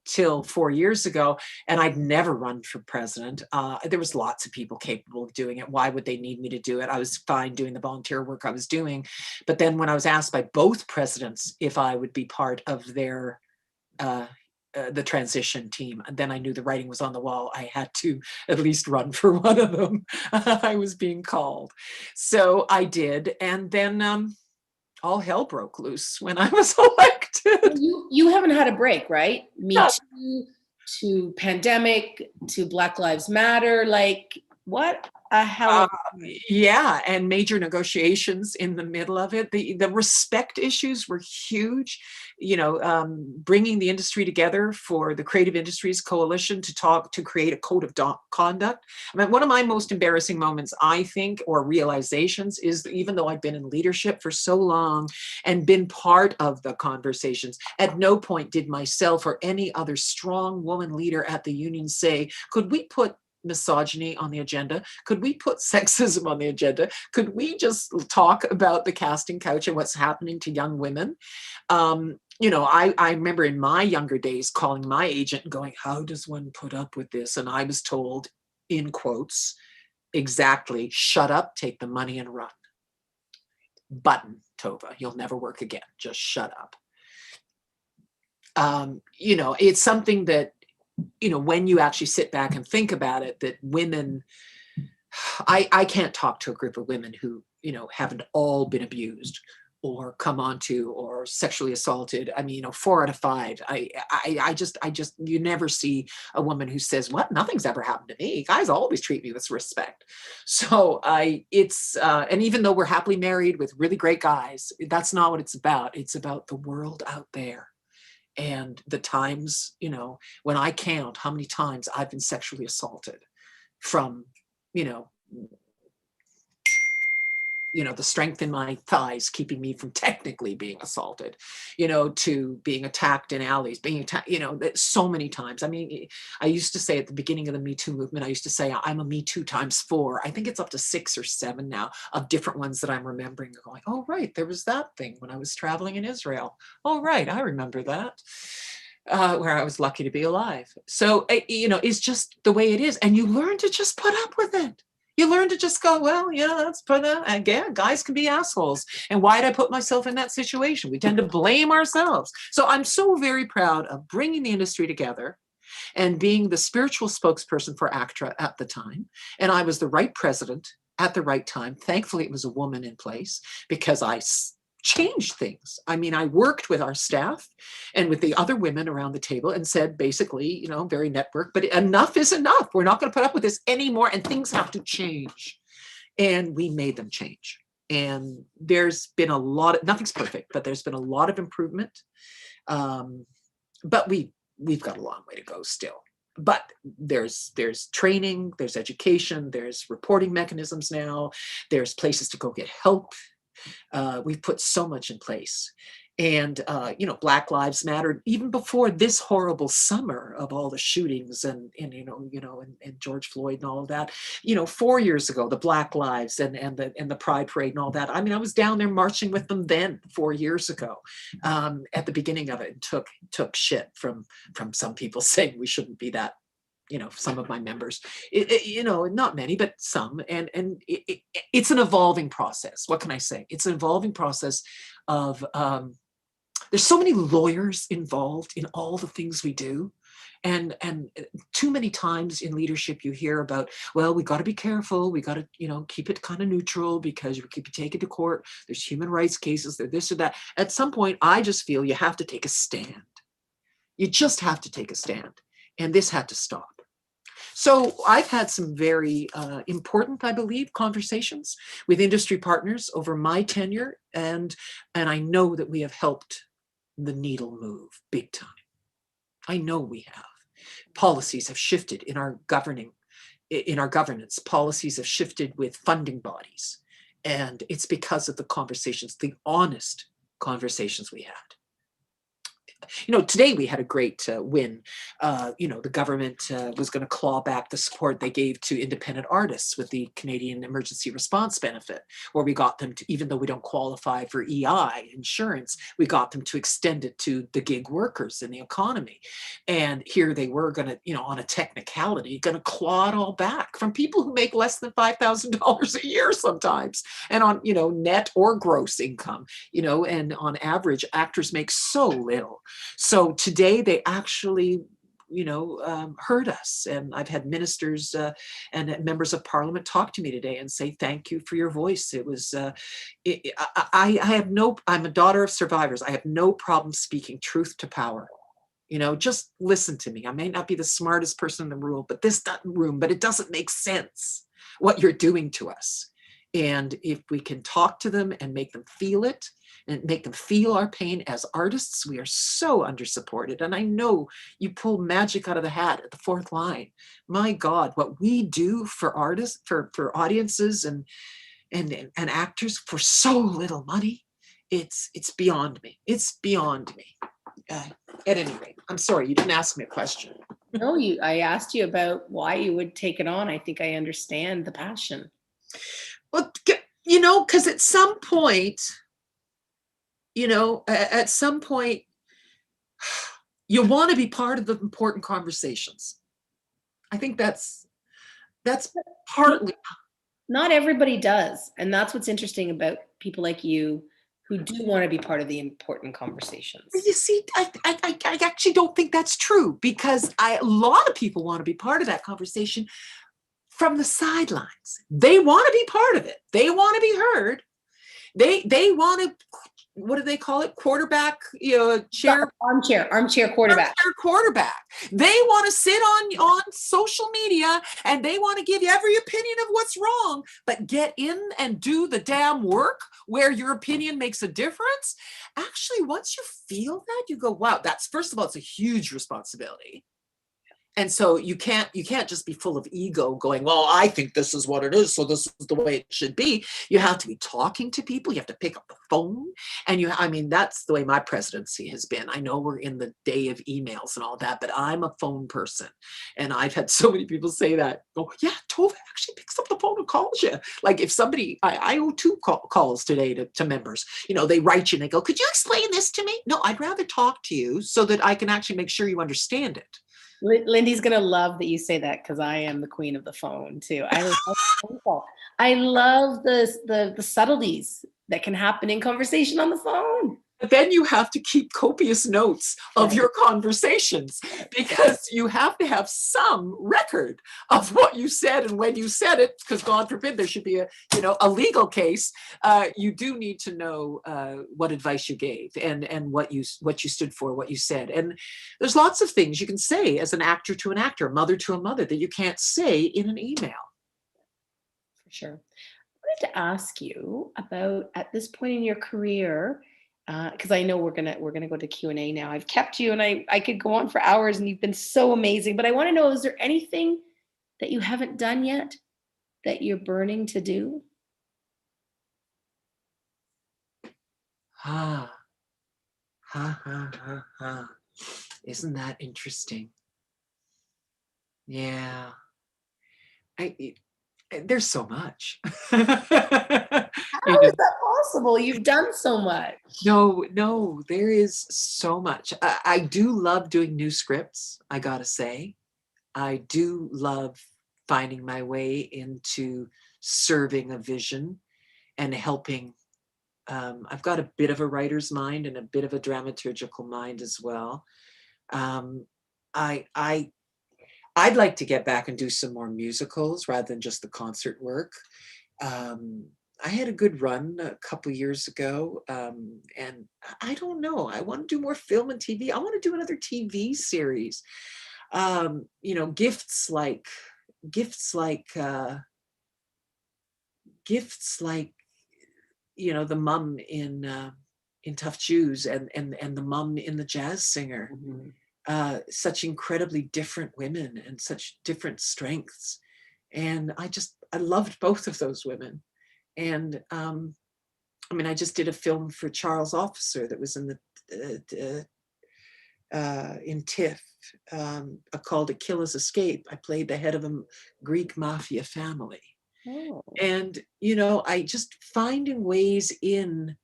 S2: till 4 years ago, and I'd never run for president. There was lots of people capable of doing it. Why would they need me to do it? I was fine doing the volunteer work I was doing. But then when I was asked by both presidents if I would be part of their the transition team, then I knew the writing was on the wall. I had to at least run for one of them. I was being called. So I did. And then all hell broke loose when I was elected.
S1: You haven't had a break, right? Me Too, to pandemic, to Black Lives Matter. Like, what a hell?
S2: Yeah, and major negotiations in the middle of it. The respect issues were huge. Bringing the industry together for the Creative Industries Coalition to create a code of conduct. I mean, one of my most embarrassing moments, I think, or realizations, is that even though I've been in leadership for so long and been part of the conversations, at no point did myself or any other strong woman leader at the union say, could we put misogyny on the agenda? Could we put sexism on the agenda? Could we just talk about the casting couch and what's happening to young women? I remember in my younger days calling my agent and going, how does one put up with this? And I was told, in quotes, exactly, shut up, take the money and run. Button, Tova, you'll never work again. Just shut up. It's something that, when you actually sit back and think about it, that women I can't talk to a group of women who, haven't all been abused or come onto or sexually assaulted. I mean, 4 out of 5. I just, you never see a woman who says, "What? Nothing's ever happened to me. Guys always treat me with respect." So and even though we're happily married with really great guys, that's not what it's about. It's about the world out there. And the times, when I count how many times I've been sexually assaulted from, you know, the strength in my thighs keeping me from technically being assaulted, to being attacked in alleys, being attacked, so many times. I mean, I used to say at the beginning of the Me Too movement, I used to say, I'm a Me Too ×4. I think it's up to 6 or 7 now of different ones that I'm remembering, going, oh, right, there was that thing when I was traveling in Israel. Oh, right, I remember that. Where I was lucky to be alive. So, it's just the way it is. And you learn to just put up with it. You learn to just go, well, yeah, that's put up. Again, guys can be assholes. And why did I put myself in that situation? We tend to blame ourselves. So I'm so very proud of bringing the industry together and being the spiritual spokesperson for ACTRA at the time. And I was the right president at the right time. Thankfully, it was a woman in place because I changed things. I mean, I worked with our staff and with the other women around the table and said, basically, very network, but enough is enough. We're not going to put up with this anymore, and things have to change. And we made them change. And there's been nothing's perfect, but there's been a lot of improvement. But we've got a long way to go still. But there's training, there's education, there's reporting mechanisms now, there's places to go get help. We've put so much in place. And, Black Lives Matter, even before this horrible summer of all the shootings and George Floyd and all of that, 4 years ago, the Black Lives and the Pride Parade and all that. I mean, I was down there marching with them then 4 years ago, at the beginning of it, and took shit from some people saying we shouldn't be that. Some of my members, not many, but some. And it's an evolving process. What can I say? It's an evolving process of, there's so many lawyers involved in all the things we do. And too many times in leadership, you hear about, well, we got to be careful. We got to, keep it kind of neutral because we could be taken to court. There's human rights cases, there's this or that. At some point, I just feel you have to take a stand. You just have to take a stand. And this had to stop. So I've had some very important, I believe, conversations with industry partners over my tenure, and I know that we have helped the needle move big time. I know we have. Policies have shifted in our governance. Policies have shifted with funding bodies, and it's because of the conversations, the honest conversations we had. Today we had a great win. The government was going to claw back the support they gave to independent artists with the Canadian Emergency Response Benefit, where we got them to, even though we don't qualify for EI insurance, we got them to extend it to the gig workers in the economy. And here they were going to, on a technicality, going to claw it all back from people who make less than $5,000 a year sometimes, and on, net or gross income, and on average, actors make so little. So today they actually, heard us. And I've had ministers and members of parliament talk to me today and say, thank you for your voice. It was, I'm a daughter of survivors. I have no problem speaking truth to power. Just listen to me. I may not be the smartest person in the room, but it doesn't make sense what you're doing to us. And if we can talk to them and make them feel it, and make them feel our pain as artists, we are so undersupported. And I know you pull magic out of the hat at the fourth line. My God, what we do for artists, for audiences and actors for so little money, it's beyond me. It's beyond me. At any rate, I'm sorry, you didn't ask me a question.
S1: No, I asked you about why you would take it on. I think I understand the passion.
S2: Well, because at some point, you want to be part of the important conversations. I think that's partly.
S1: Not everybody does. And that's what's interesting about people like you who do want to be part of the important conversations.
S2: You see, I actually don't think that's true, because a lot of people want to be part of that conversation, from the sidelines. They want to be part of it. They want to be heard. They want to, what do they call it? Quarterback,
S1: armchair quarterback.
S2: Armchair quarterback. They want to sit on social media and they want to give you every opinion of what's wrong, but get in and do the damn work where your opinion makes a difference. Actually, once you feel that, you go, wow, that's, first of all, it's a huge responsibility. And so you can't just be full of ego going, well, I think this is what it is, so this is the way it should be. You have to be talking to people. You have to pick up the phone. And that's the way my presidency has been. I know we're in the day of emails and all that, but I'm a phone person. And I've had so many people say that, oh, yeah, Tova actually picks up the phone and calls you. Like if somebody, I owe 2 calls today to members, they write you and they go, could you explain this to me? No, I'd rather talk to you so that I can actually make sure you understand it.
S1: Lindy's going to love that you say that, because I am the queen of the phone too. I love phone call. I love the subtleties that can happen in conversation on the phone.
S2: But then you have to keep copious notes of your conversations, because you have to have some record of what you said and when you said it, because God forbid there should be a legal case. You do need to know what advice you gave and what you stood for, what you said. And there's lots of things you can say as an actor to an actor, a mother to a mother, that you can't say in an email.
S1: For sure. I wanted to ask you about, at this point in your career, because I know we're gonna go to Q&A now. I've kept you, and I could go on for hours, and you've been so amazing. But I want to know, is there anything that you haven't done yet that you're burning to do?
S2: Isn't that interesting? Yeah. There's so much.
S1: How is that possible? You've done so much.
S2: No, there is so much. I do love doing new scripts, I gotta say. I do love finding my way into serving a vision and helping. I've got a bit of a writer's mind and a bit of a dramaturgical mind as well. I'd like to get back and do some more musicals rather than just the concert work. I had a good run a couple years ago, and I don't know. I want to do more film and TV. I want to do another TV series. Gifts like the mum in Tough Shoes and the mum in The Jazz Singer. Mm-hmm. Such incredibly different women and such different strengths. And I loved both of those women. And I just did a film for Charles Officer that was in in TIFF, called Achilles Escape. I played the head of a Greek mafia family. Oh. And, I just finding ways in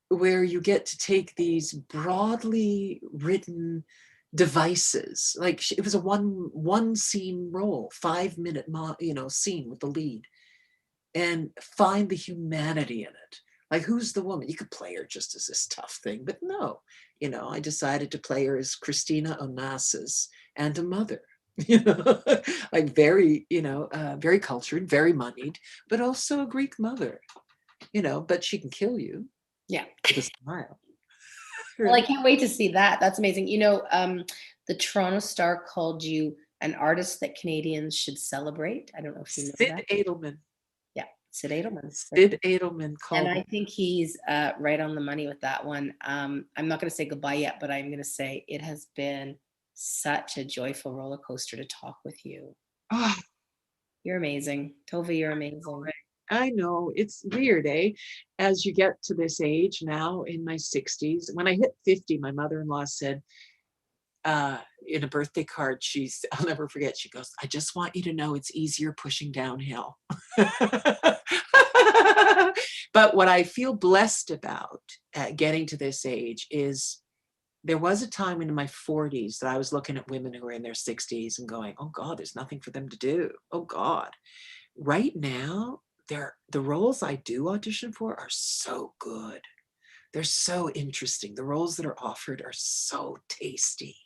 S2: where you get to take these broadly written devices. Like it was a one scene role, 5-minute scene with the lead, and find the humanity in it. Like, who's the woman? You could play her just as this tough thing, but no, I decided to play her as Christina Onassis and a mother. Like very, very cultured, very moneyed, but also a Greek mother, but she can kill you.
S1: Yeah.
S2: With a smile.
S1: Well, I can't wait to see that. That's amazing. The Toronto Star called you an artist that Canadians should celebrate. I don't know if you know that.
S2: Sid Edelman.
S1: Yeah, Sid Edelman.
S2: Sid Edelman called.
S1: And I think he's right on the money with that one. I'm not going to say goodbye yet, but I'm going to say it has been such a joyful roller coaster to talk with you.
S2: Oh.
S1: You're amazing. Tova, you're amazing.
S2: I know, it's weird, eh? As you get to this age now, in my 60s, when I hit 50, my mother-in-law said, in a birthday card, I'll never forget, she goes, I just want you to know it's easier pushing downhill. But what I feel blessed about getting to this age is there was a time in my 40s that I was looking at women who were in their 60s and going, oh God, there's nothing for them to do. Oh God. Right now, the roles I do audition for are so good. They're so interesting. The roles that are offered are so tasty.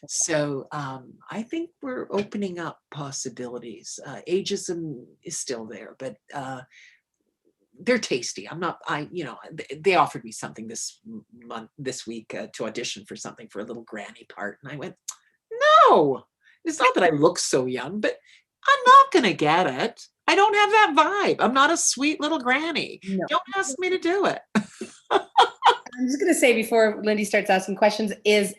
S2: So I think we're opening up possibilities. Ageism is still there, but they're tasty. I'm not, they offered me something this week to audition for something for a little granny part. And I went, no, it's not that I look so young, but I'm not going to get it. I don't have that vibe. I'm not a sweet little granny.
S1: No.
S2: Don't ask me to do it.
S1: I'm just going to say before Lindy starts asking questions is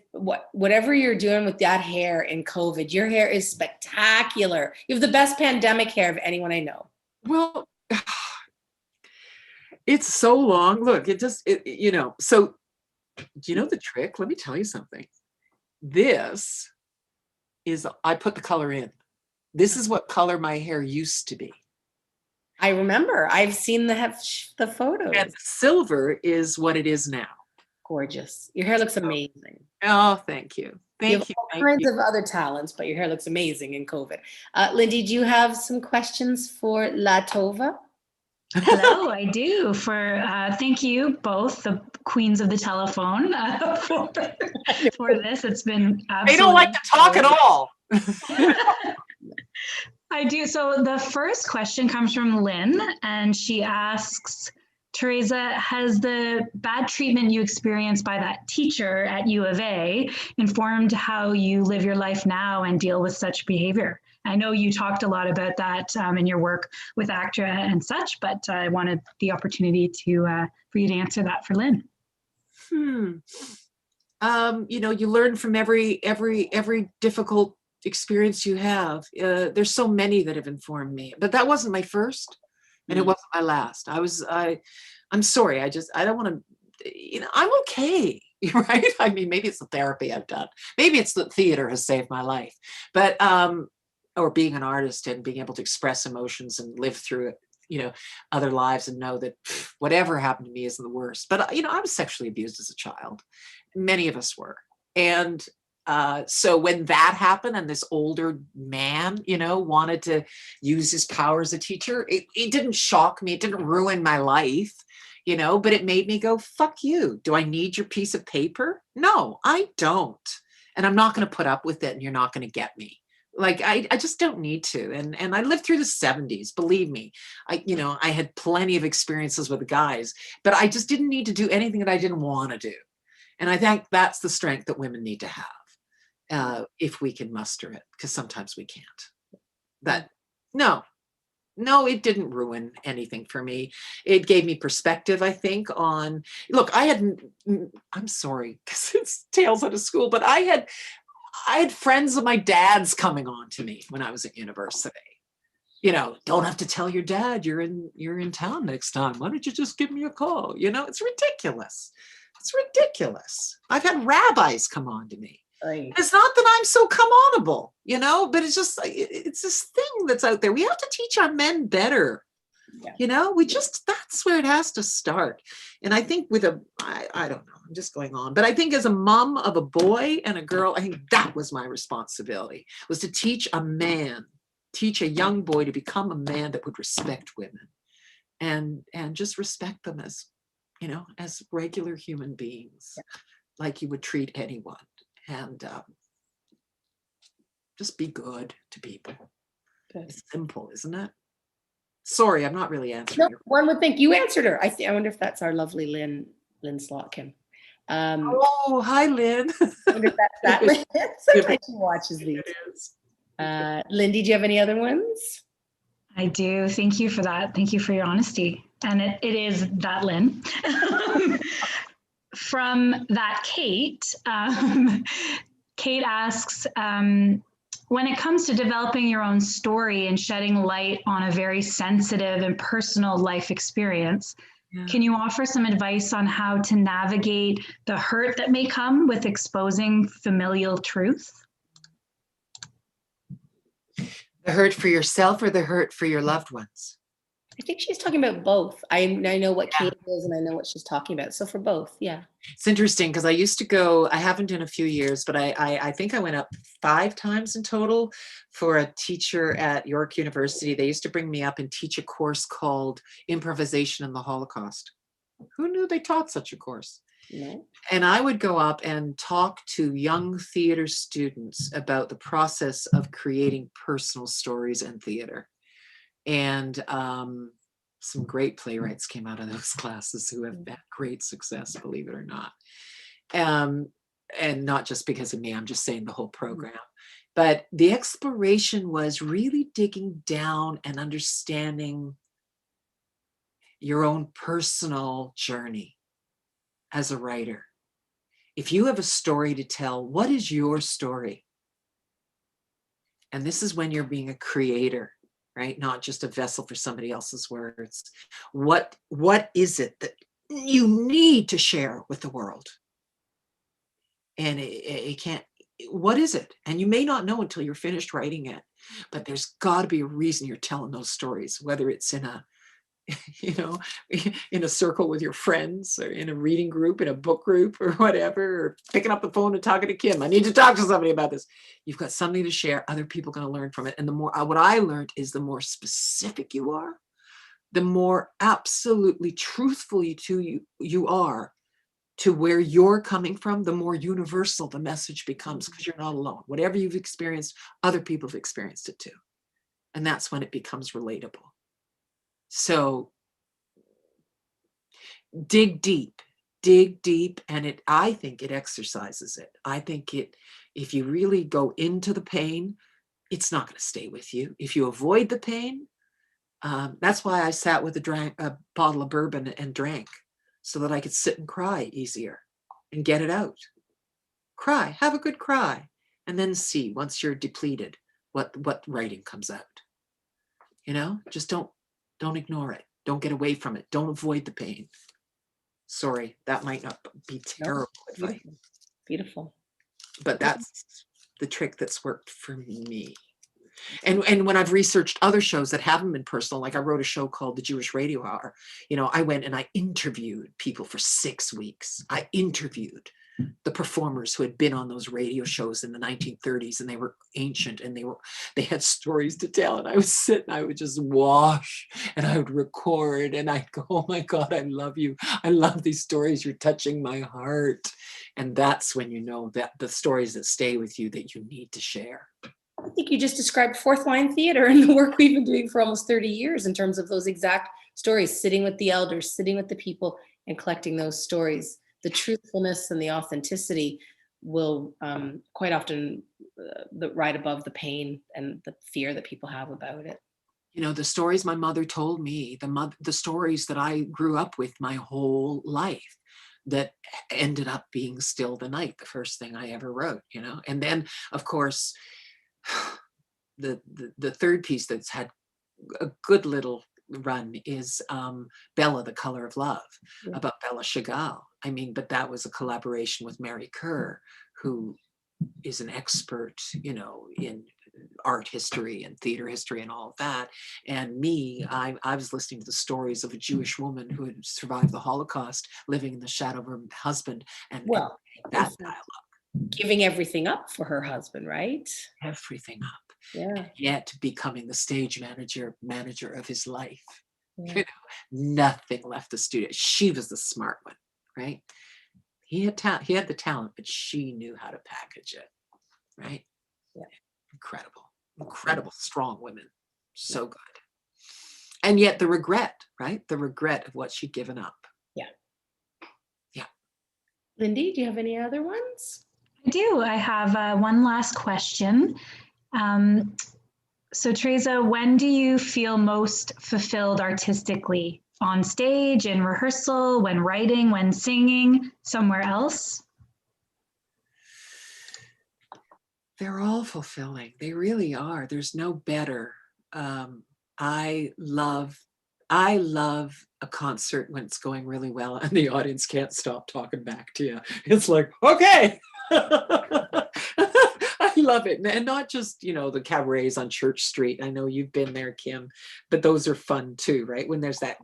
S1: whatever you're doing with that hair in COVID, your hair is spectacular. You have the best pandemic hair of anyone I know.
S2: Well, it's so long. Look, so do you know the trick? Let me tell you something. This is, I put the color in. This is what color my hair used to be.
S1: I remember. I've seen the photos.
S2: And the silver is what it is now.
S1: Gorgeous. Your hair looks amazing.
S2: Oh, thank you. Thank you.
S1: All kinds of other talents, but your hair looks amazing in COVID. Lindy, do you have some questions for La Tova?
S3: Hello, I do. Thank you both, the queens of the telephone, for this. It's been absolutely.
S2: They don't like to talk at all.
S3: I do. So the first question comes from Lynn, and she asks, Theresa, has the bad treatment you experienced by that teacher at U of A informed how you live your life now and deal with such behavior? I know you talked a lot about that in your work with ACTRA and such, but I wanted the opportunity for you to answer that for Lynn.
S2: You learn from every difficult experience you have. There's so many that have informed me, but that wasn't my first, and it wasn't my last. I'm sorry. I don't want to. I'm okay, right? I mean, maybe it's the therapy I've done. Maybe it's the theater has saved my life, but or being an artist and being able to express emotions and live through it, other lives and know that whatever happened to me isn't the worst. But I was sexually abused as a child. Many of us were, and. So when that happened and this older man, wanted to use his power as a teacher, it didn't shock me. It didn't ruin my life, but it made me go, fuck you. Do I need your piece of paper? No, I don't. And I'm not going to put up with it. And you're not going to get me. Like, I just don't need to. And I lived through the 70s, believe me. I had plenty of experiences with the guys, but I just didn't need to do anything that I didn't want to do. And I think that's the strength that women need to have. If we can muster it, because sometimes we can't. It didn't ruin anything for me. It gave me perspective, I think, on, look, I'm sorry, because it's tales out of school, but I had friends of my dad's coming on to me when I was at university. Don't have to tell your dad you're in town next time. Why don't you just give me a call? It's ridiculous. It's ridiculous. I've had rabbis come on to me. Right. It's not that I'm so come onable, but it's just, it's this thing that's out there. We have to teach our men better. Yeah. That's where it has to start. And I think I don't know, I'm just going on, but I think as a mom of a boy and a girl, I think that was my responsibility, was to teach a young boy to become a man that would respect women and just respect them as regular human beings, like you would treat anyone. And just be good to people. Good. It's simple, isn't it? Sorry, I'm not really answering.
S1: No, one would think you answered her. I wonder if that's our lovely Lynn Slotkin.
S2: Hi, Lynn.
S1: I wonder if that's that Lynn. Sometimes she watches these. Lindy, do you have any other ones?
S3: I do. Thank you for that. Thank you for your honesty. And it is that Lynn. From that, Kate asks, when it comes to developing your own story and shedding light on a very sensitive and personal life experience, can you offer some advice on how to navigate the hurt that may come with exposing familial truth?
S2: The hurt for yourself or the hurt for your loved ones?
S1: I think she's talking about both. I know what Kate is and I know what she's talking about. So for both, yeah. It's
S2: interesting because I used to go, I haven't in a few years, but I think I went up 5 times in total for a teacher at York University. They used to bring me up and teach a course called Improvisation in the Holocaust. Who knew they taught such a course?
S1: No.
S2: And I would go up and talk to young theater students about the process of creating personal stories in theater. And some great playwrights came out of those classes who have had great success, believe it or not. And not just because of me, I'm just saying the whole program. But the exploration was really digging down and understanding your own personal journey as a writer. If you have a story to tell, what is your story? And this is when you're being a creator, right? Not just a vessel for somebody else's words. What is it that you need to share with the world? And it can't, what is it? And you may not know until you're finished writing it, but there's got to be a reason you're telling those stories, whether it's in a, you know, in a circle with your friends, or in a reading group, in a book group, or whatever, or picking up the phone and talking to Kim. I need to talk to somebody about this. You've got something to share. Other people are going to learn from it. And the more, what I learned is the more specific you are, the more absolutely truthfully to you are to where you're coming from, the more universal the message becomes, because you're not alone. Whatever you've experienced, other people have experienced it too. And that's when it becomes relatable. So dig deep, and I think it exercises it. I think if you really go into the pain, it's not going to stay with you. If you avoid the pain, that's why I sat with a bottle of bourbon and drank, so that I could sit and cry easier and get it out. Cry, have a good cry, and then see, once you're depleted, what writing comes out. You know, just don't ignore it. Don't get away from it. Don't avoid the pain. Sorry, that might not be terrible advice.
S1: Beautiful.
S2: But that's the trick that's worked for me. And when I've researched other shows that haven't been personal, like I wrote a show called The Jewish Radio Hour, you know, I went and I interviewed people for 6 weeks. I interviewed the performers who had been on those radio shows in the 1930s, and they were ancient, and they had stories to tell. And I would sit and I would just wash, and I would record, and I'd go, oh my God, I love you. I love these stories. You're touching my heart. And that's when you know that the stories that stay with you that you need to share.
S1: I think you just described fourth line theater and the work we've been doing for almost 30 years in terms of those exact stories, sitting with the elders, sitting with the people, and collecting those stories. The truthfulness and the authenticity will quite often ride above the pain and the fear that people have about it.
S2: You know, the stories my mother told me, the stories that I grew up with my whole life, that ended up being Still the Night, the first thing I ever wrote, you know. And then, of course, the third piece that's had a good little run is Bella, the Color of Love, about Bella Chagall. I mean, but that was a collaboration with Mary Kerr, who is an expert, you know, in art history and theater history and all of that. And me, I was listening to the stories of a Jewish woman who had survived the Holocaust, living in the shadow of her husband, and that dialogue.
S1: Giving everything up for her husband, right?
S2: Everything up.
S1: Yeah.
S2: And yet becoming the stage manager of his life.
S1: Yeah.
S2: You know, nothing left the studio. She was the smart one, right? He had the talent, but she knew how to package it, right?
S1: Yeah.
S2: Incredible, strong women. So good. And yet the regret, right? The regret of what she'd given up.
S1: Yeah.
S2: Yeah.
S1: Lindy, do you have any other ones?
S3: I do. I have one last question. So Theresa, when do you feel most fulfilled artistically? On stage, in rehearsal, when writing, when singing, somewhere else?
S2: They're all fulfilling. They really are. There's no better. I love a concert when it's going really well and the audience can't stop talking back to you. It's like, okay. I love it. And not just, you know, the cabarets on Church Street. I know you've been there, Kim, but those are fun too, right? When there's that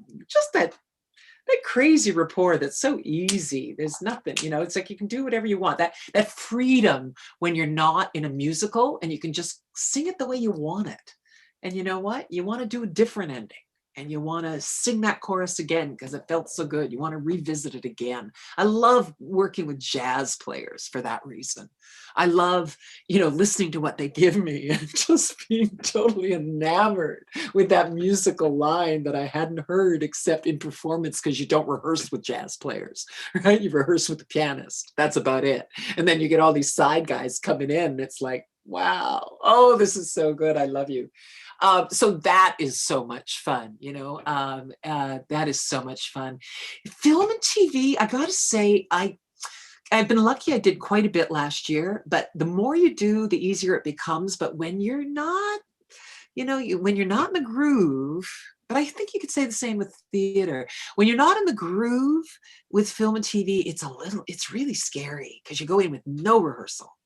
S2: crazy rapport that's so easy. There's nothing, you know, it's like you can do whatever you want. That freedom when you're not in a musical and you can just sing it the way you want it. And you know what? You want to do a different ending. and you want to sing that chorus again because it felt so good. You want to revisit it again. I love working with jazz players for that reason. I love, listening to what they give me and just being totally enamored with that musical line that I hadn't heard except in performance, because you don't rehearse with jazz players, right? You rehearse with the pianist. That's about it. And then you get all these side guys coming in and it's like, wow, oh, this is so good. I love you. So that is so much fun, that is so much fun. Film and TV, I gotta say, I've been lucky. I did quite a bit last year, but the more you do, the easier it becomes. But when you're not, when you're not in the groove, but I think you could say the same with theater. When you're not in the groove with film and TV, it's really scary because you go in with no rehearsal.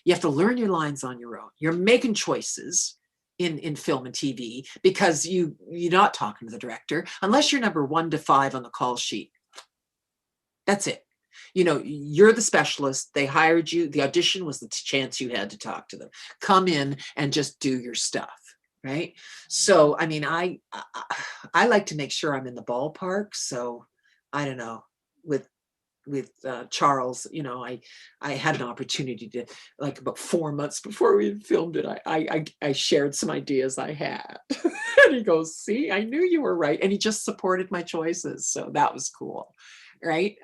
S2: You have to learn your lines on your own. You're making choices in film and TV because you're not talking to the director unless you're number 1 to 5 on the call sheet. That's it. You're the specialist. They hired you. The audition was the chance you had to talk to them. Come in and just do your stuff, right? So, I mean, I like to make sure I'm in the ballpark. So, I don't know, with Charles, I had an opportunity to, like, about 4 months before we had filmed it, I shared some ideas I had. And he goes, see, I knew you were right. And he just supported my choices. So that was cool, right?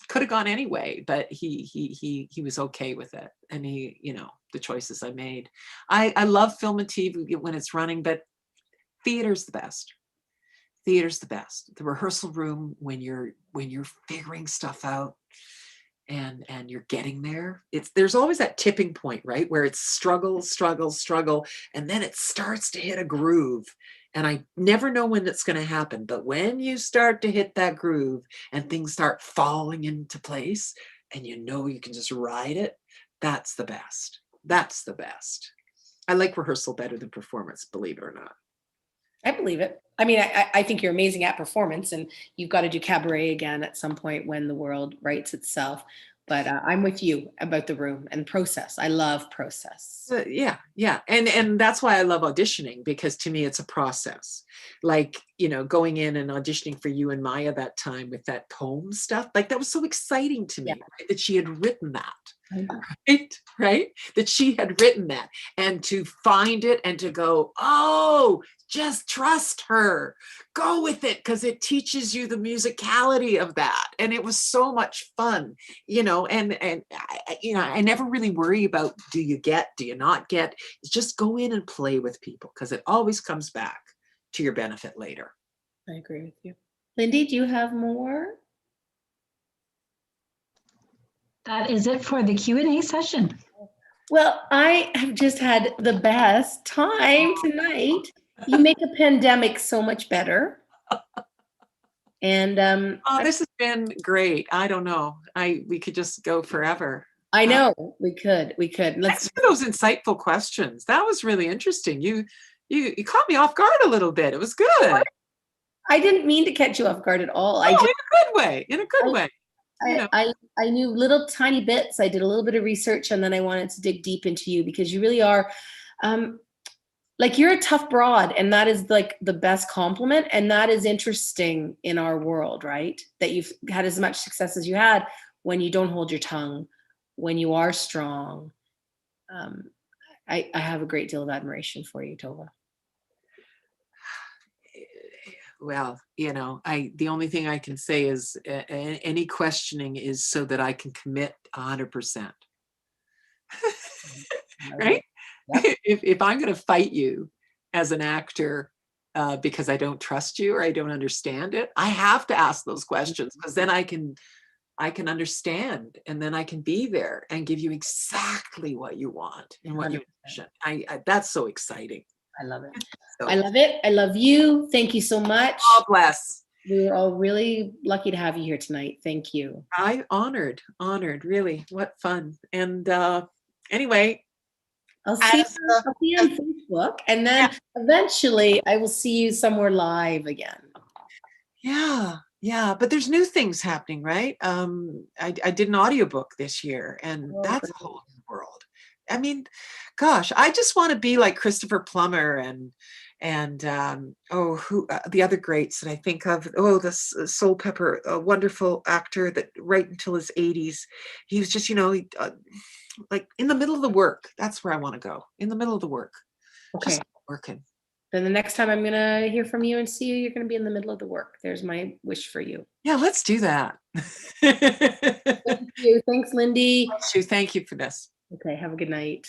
S2: Could have gone anyway, but he was okay with it. And the choices I made. I love film and TV when it's running, but theater's the best. Theater's the best. The rehearsal room, when you're figuring stuff out and you're getting there, there's always that tipping point, right? Where it's struggle, and then it starts to hit a groove. And I never know when it's going to happen, but when you start to hit that groove and things start falling into place and you can just ride it, that's the best. That's the best. I like rehearsal better than performance, believe it or not.
S1: I believe it. I mean, I think you're amazing at performance, and you've got to do cabaret again at some point when the world rights itself. But I'm with you about the room and process. I love process.
S2: Yeah. And that's why I love auditioning, because to me, it's a process. Like, going in and auditioning for you and Maya that time with that poem stuff, like that was so exciting to me, right? That she had written that. Right? That she had written that, and to find it and to go, oh, just trust her, go with it, because it teaches you the musicality of that. And it was so much fun, and I never really worry about do you not get. Just go in and play with people, because it always comes back to your benefit later.
S1: I agree with you. Lindy, do you have more?
S3: That is it for the Q&A session.
S1: Well, I have just had the best time tonight. You make a pandemic so much better. And
S2: this has been great. I don't know. We could just go forever.
S1: I know we could.
S2: Thanks for those insightful questions. That was really interesting. You caught me off guard a little bit. It was good.
S1: I didn't mean to catch you off guard at all.
S2: In a good way. In a good way.
S1: I knew little tiny bits. I did a little bit of research, and then I wanted to dig deep into you, because you really are, you're a tough broad, and that is like the best compliment. And that is interesting in our world, right? That you've had as much success as you had when you don't hold your tongue, when you are strong. I have a great deal of admiration for you, Tova.
S2: Well, the only thing I can say is any questioning is so that I can commit 100%. Right? Yep. If I'm going to fight you as an actor because I don't trust you or I don't understand it, I have to ask those questions, because then I can understand, and then I can be there and give you exactly what you want and what you envision. That's so exciting.
S1: I love it. I love it. I love you. Thank you so much.
S2: God bless.
S1: We were all really lucky to have you here tonight. Thank you.
S2: I'm honored, really. What fun. And anyway,
S1: I'll see you on Facebook, and then eventually I will see you somewhere live again.
S2: Yeah. But there's new things happening, right? I did an audiobook this year, and that's a whole new world. I mean, gosh, I just want to be like Christopher Plummer and And who the other greats that I think of? Oh, this Soul Pepper, a wonderful actor that right until his 80s, he was just, like in the middle of the work. That's where I want to go. In the middle of the work,
S1: Okay.
S2: just working.
S1: Then the next time I'm going to hear from you and see you, you're going to be in the middle of the work. There's my wish for you.
S2: Yeah, let's do that.
S1: Thank you. Thanks, Lindy.
S2: Thank you for this.
S1: Okay, have a good night.